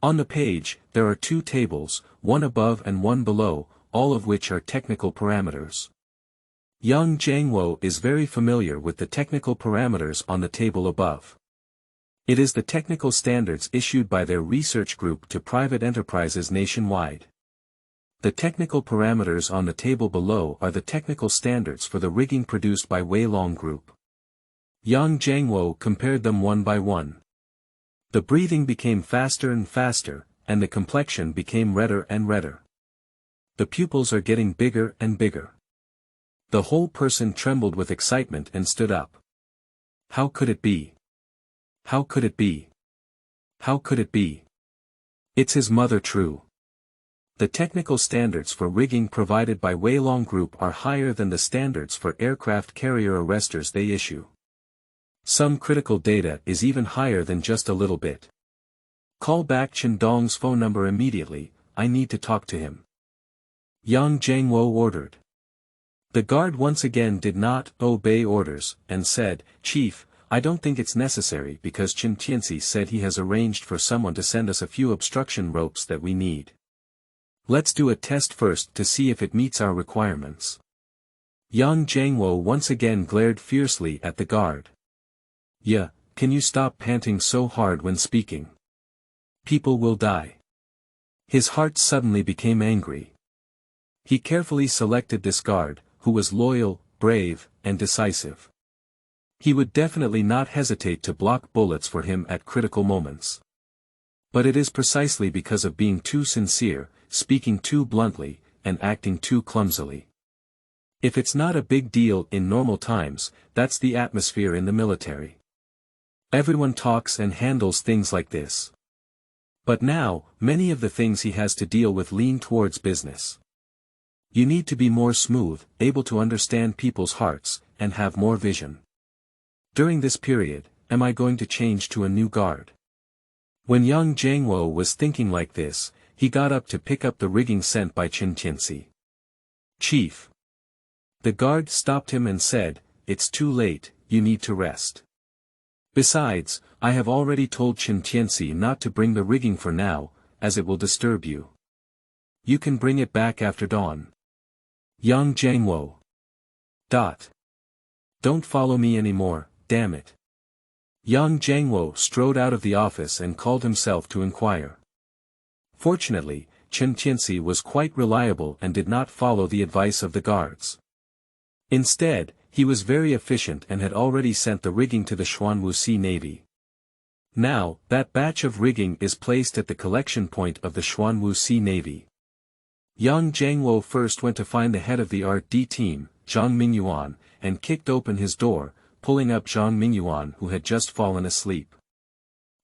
On the page, there are two tables, one above and one below, all of which are technical parameters. Yang Jianguo is very familiar with the technical parameters on the table above. It is the technical standards issued by their research group to private enterprises nationwide. The technical parameters on the table below are the technical standards for the rigging produced by Weilong Group. Yang Jianguo compared them one by one. The breathing became faster and faster, and the complexion became redder and redder. The pupils are getting bigger and bigger. The whole person trembled with excitement and stood up. How could it be? How could it be? How could it be? It's his mother true. The technical standards for rigging provided by Weilong Group are higher than the standards for aircraft carrier arrestors they issue. Some critical data is even higher than just a little bit. Call back Chen Dong's phone number immediately, I need to talk to him. Yang Jianguo ordered. The guard once again did not obey orders, and said, Chief, I don't think it's necessary because Chen Tianxi said he has arranged for someone to send us a few obstruction ropes that we need. Let's do a test first to see if it meets our requirements. Yang Jianguo once again glared fiercely at the guard. Yeah, can you stop panting so hard when speaking? People will die. His heart suddenly became angry. He carefully selected this guard, who was loyal, brave, and decisive. He would definitely not hesitate to block bullets for him at critical moments. But it is precisely because of being too sincere, speaking too bluntly, and acting too clumsily. If it's not a big deal in normal times, that's the atmosphere in the military. Everyone talks and handles things like this. But now, many of the things he has to deal with lean towards business. You need to be more smooth, able to understand people's hearts, and have more vision. During this period, am I going to change to a new guard? When Yang Jianguo was thinking like this, he got up to pick up the rigging sent by Chen Tianxi. Chief. The guard stopped him and said, It's too late, you need to rest. Besides, I have already told Chen Tianxi not to bring the rigging for now, as it will disturb you. You can bring it back after dawn. Yang Jianguo. Don't follow me anymore, damn it. Yang Jianguo strode out of the office and called himself to inquire. Fortunately, Chen Tianxi was quite reliable and did not follow the advice of the guards. Instead, he was very efficient and had already sent the rigging to the Xuanwu Navy. Now, that batch of rigging is placed at the collection point of the Xuanwu Navy. Yang Jianguo first went to find the head of the R&D team, Zhang Mingyuan, and kicked open his door, pulling up Zhang Mingyuan who had just fallen asleep.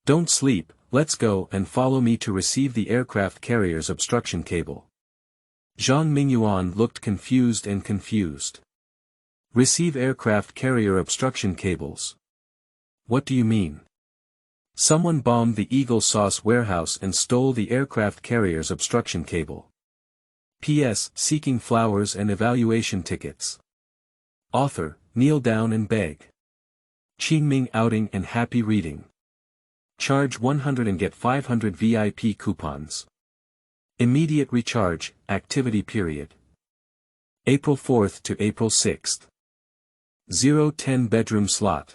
Don't sleep, let's go and follow me to receive the aircraft carrier's obstruction cable. Zhang Mingyuan looked confused. Receive aircraft carrier obstruction cables. What do you mean? Someone bombed the Eagle Sauce warehouse and stole the aircraft carrier's obstruction cable. P.S. Seeking flowers and evaluation tickets. Author, kneel down and beg. Qingming outing and happy reading. Charge 100 and get 500 VIP coupons. Immediate recharge, activity period. April 4th to April 6th. 010 bedroom slot.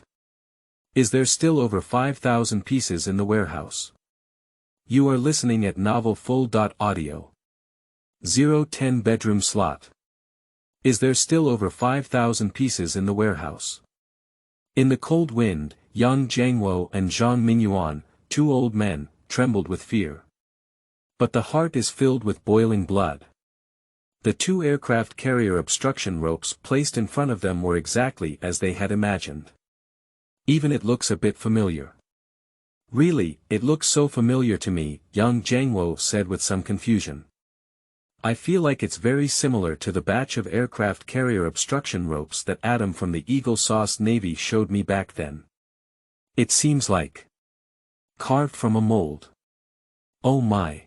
Is there still over 5,000 pieces in the warehouse? You are listening at novel full.audio. 010 bedroom slot. Is there still over 5,000 pieces in the warehouse? In the cold wind, Yang Jianguo and Zhang Mingyuan, two old men, trembled with fear. But the heart is filled with boiling blood. The two aircraft carrier obstruction ropes placed in front of them were exactly as they had imagined. Even it looks a bit familiar. Really, it looks so familiar to me, Yang Jianguo said with some confusion. I feel like it's very similar to the batch of aircraft carrier obstruction ropes that Adam from the Eagle Sauce Navy showed me back then. It seems like carved from a mold. Oh my.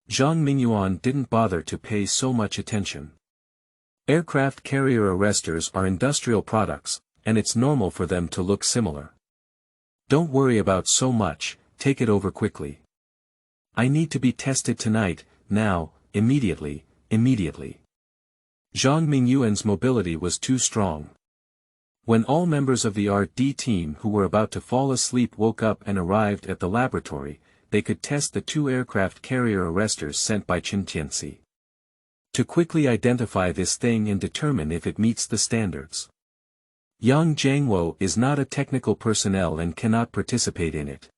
Zhang Mingyuan didn't bother to pay so much attention. Aircraft carrier arrestors are industrial products, and it's normal for them to look similar. Don't worry about so much, take it over quickly. I need to be tested tonight, now, immediately. Zhang Mingyuan's mobility was too strong. When all members of the R&D team who were about to fall asleep woke up and arrived at the laboratory, they could test the two aircraft carrier arrestors sent by Tianxian. To quickly identify this thing and determine if it meets the standards. Yang Jianguo is not a technical personnel and cannot participate in it.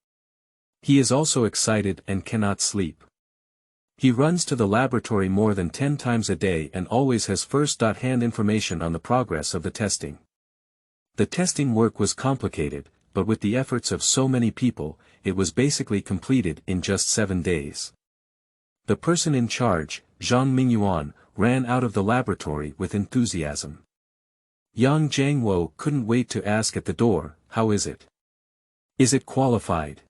He is also excited and cannot sleep. He runs to the laboratory more than 10 times a day and always has first-hand information on the progress of the testing. The testing work was complicated, but with the efforts of so many people, it was basically completed in just 7 days. The person in charge, Zhang Mingyuan, ran out of the laboratory with enthusiasm. Yang Jianguo couldn't wait to ask at the door, how is it? Is it qualified?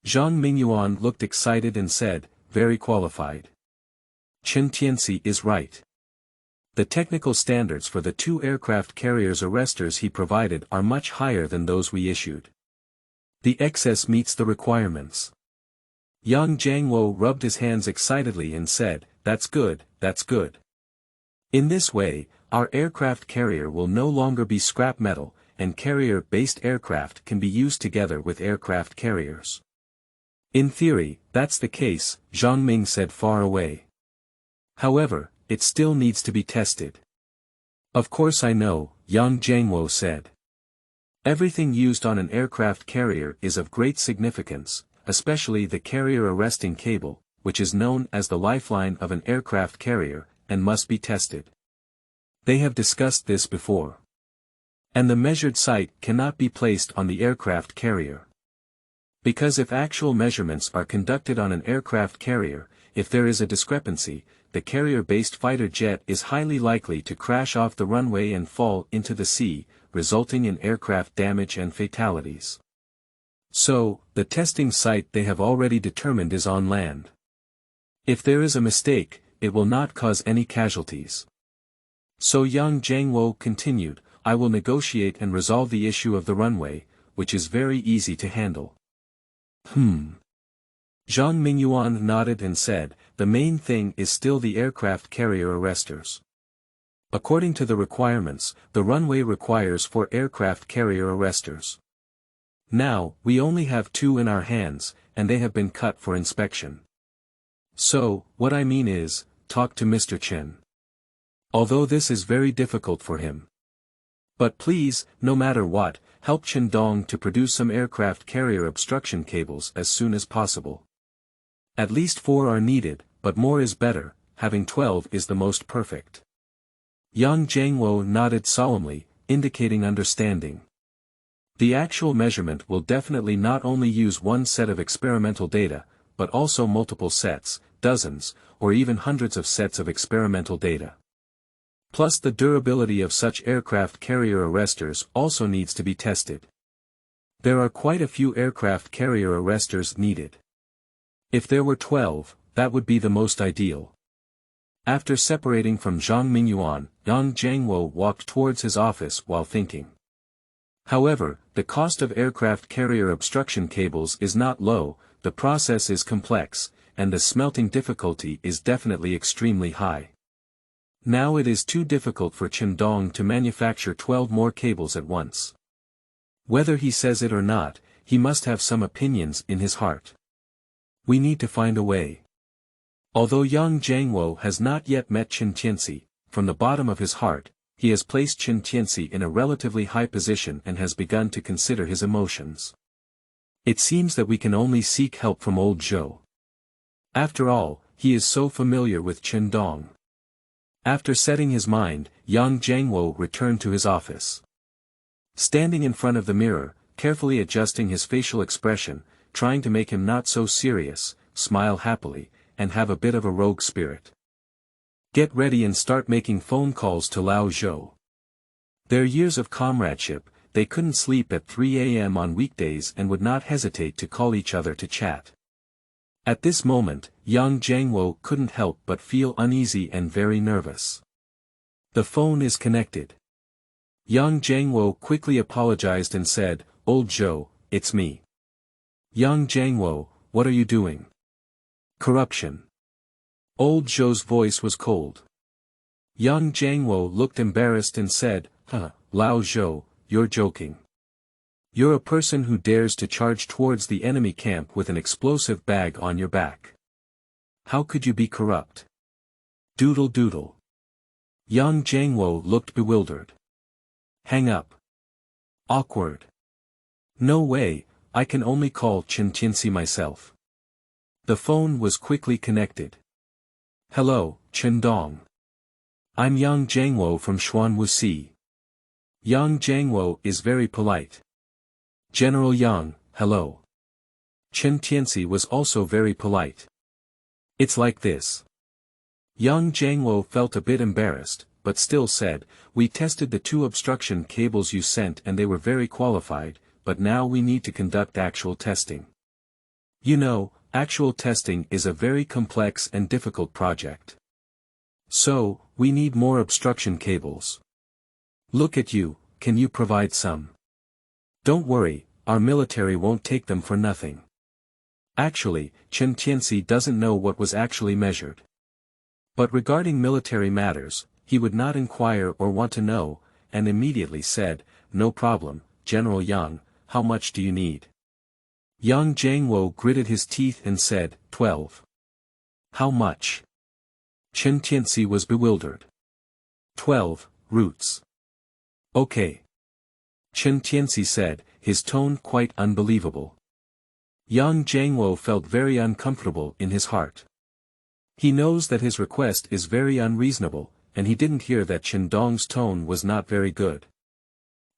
Zhang Mingyuan looked excited and said, very qualified. Tianxian is right. The technical standards for the two aircraft carriers arrestors he provided are much higher than those we issued. The excess meets the requirements. Yang Jianguo rubbed his hands excitedly and said, that's good, that's good. In this way, our aircraft carrier will no longer be scrap metal, and carrier-based aircraft can be used together with aircraft carriers. In theory, that's the case, Zhang Ming said far away. However, it still needs to be tested. Of course I know, Yang Jianguo said. Everything used on an aircraft carrier is of great significance, especially the carrier arresting cable, which is known as the lifeline of an aircraft carrier, and must be tested. They have discussed this before. And the measured site cannot be placed on the aircraft carrier. Because if actual measurements are conducted on an aircraft carrier, if there is a discrepancy, the carrier-based fighter jet is highly likely to crash off the runway and fall into the sea, resulting in aircraft damage and fatalities. So, the testing site they have already determined is on land. If there is a mistake, it will not cause any casualties. So Yang Jianguo continued, I will negotiate and resolve the issue of the runway, which is very easy to handle. Zhang Mingyuan nodded and said, the main thing is still the aircraft carrier arrestors. According to the requirements, the runway requires 4 aircraft carrier arrestors. Now, we only have 2 in our hands, and they have been cut for inspection. So, what I mean is, talk to Mr. Chen. Although this is very difficult for him. But please, no matter what, help Chen Dong to produce some aircraft carrier obstruction cables as soon as possible. At least 4 are needed, but more is better, having 12 is the most perfect. Yang Jianguo nodded solemnly, indicating understanding. The actual measurement will definitely not only use one set of experimental data, but also multiple sets, dozens, or even hundreds of sets of experimental data. Plus the durability of such aircraft carrier arrestors also needs to be tested. There are quite a few aircraft carrier arrestors needed. If there were 12, that would be the most ideal. After separating from Zhang Mingyuan, Yang Jianguo walked towards his office while thinking. However, the cost of aircraft carrier obstruction cables is not low, the process is complex, and the smelting difficulty is definitely extremely high. Now it is too difficult for Chen Dong to manufacture 12 more cables at once. Whether he says it or not, he must have some opinions in his heart. We need to find a way. Although Yang Jianguo has not yet met Qin Tianxi, from the bottom of his heart, he has placed Qin Tianxi in a relatively high position and has begun to consider his emotions. It seems that we can only seek help from old Zhou. After all, he is so familiar with Qin Dong. After setting his mind, Yang Jianguo returned to his office. Standing in front of the mirror, carefully adjusting his facial expression, trying to make him not so serious, smile happily, and have a bit of a rogue spirit. Get ready and start making phone calls to Lao Zhou. Their years of comradeship, they couldn't sleep at 3 a.m. on weekdays and would not hesitate to call each other to chat. At this moment, Yang Jianguo couldn't help but feel uneasy and very nervous. The phone is connected. Yang Jianguo quickly apologized and said, "Old Zhou, it's me." "Yang Jianguo, what are you doing?" "Corruption." Old Zhou's voice was cold. Yang Jianguo looked embarrassed and said, Lao Zhou, you're joking. You're a person who dares to charge towards the enemy camp with an explosive bag on your back. How could you be corrupt?" "Doodle doodle." Yang Jianguo looked bewildered. "Hang up." "Awkward." "No way, I can only call Qin Tianxi myself." The phone was quickly connected. "Hello, Qin Dong. I'm Yang Jianguo from Xuanwuxi." Yang Jianguo is very polite. "General Yang, hello." Qin Tianxi was also very polite. "It's like this." Yang Jianguo felt a bit embarrassed, but still said, "We tested the 2 obstruction cables you sent and they were very qualified, but now we need to conduct actual testing. You know, actual testing is a very complex and difficult project. So, we need more obstruction cables. Look at you, can you provide some?" "Don't worry, our military won't take them for nothing." Actually, Qin Tianxi doesn't know what was actually measured. But regarding military matters, he would not inquire or want to know, and immediately said, "No problem, General Yang, how much do you need?" Yang Jianguo gritted his teeth and said, 12. "How much?" Qin Tianxi was bewildered. 12 roots. "Okay." Qin Tianxi said, his tone quite unbelievable. Yang Jianguo felt very uncomfortable in his heart. He knows that his request is very unreasonable, and he didn't hear that Qin Dong's tone was not very good.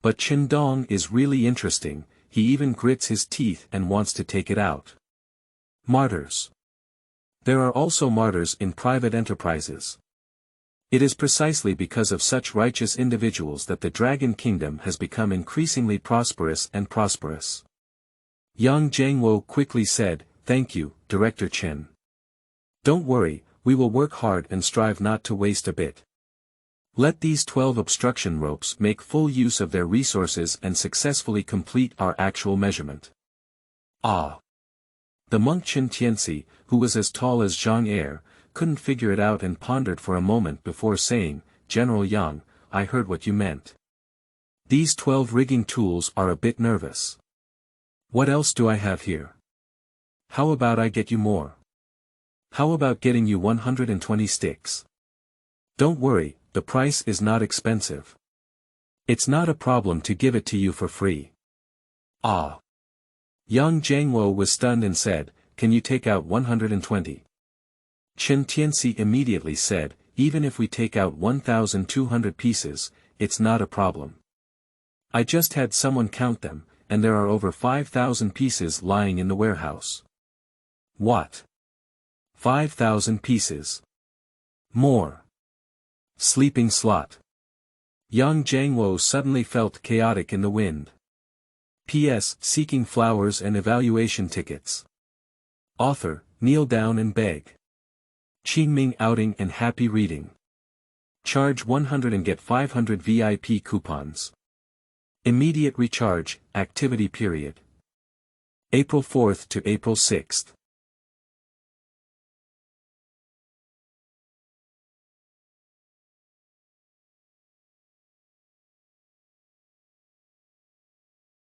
But Qin Dong is really interesting, he even grits his teeth and wants to take it out. Martyrs. There are also martyrs in private enterprises. It is precisely because of such righteous individuals that the Dragon Kingdom has become increasingly prosperous and prosperous. Yang Jianguo quickly said, "Thank you, Director Qin. Don't worry, we will work hard and strive not to waste a bit. Let these 12 obstruction ropes make full use of their resources and successfully complete our actual measurement." "Ah." The monk Qin Tianxi, who was as tall as Zhang Er, couldn't figure it out and pondered for a moment before saying, "General Yang, I heard what you meant. These 12 rigging tools are a bit nervous. What else do I have here? How about I get you more? How about getting you 120 sticks? Don't worry, the price is not expensive. It's not a problem to give it to you for free." "Ah." Yang Jianguo was stunned and said, "Can you take out 120? Qin Tianxi immediately said, "Even if we take out 1,200 pieces, it's not a problem. I just had someone count them, and there are over 5,000 pieces lying in the warehouse." "What? 5,000 pieces? More? Sleeping slot." Yang Jianguo suddenly felt chaotic in the wind. P.S. Seeking flowers and evaluation tickets. Author, kneel down and beg. Qingming outing and happy reading. Charge 100 and get 500 VIP coupons. Immediate recharge, activity period. April 4th to April 6th.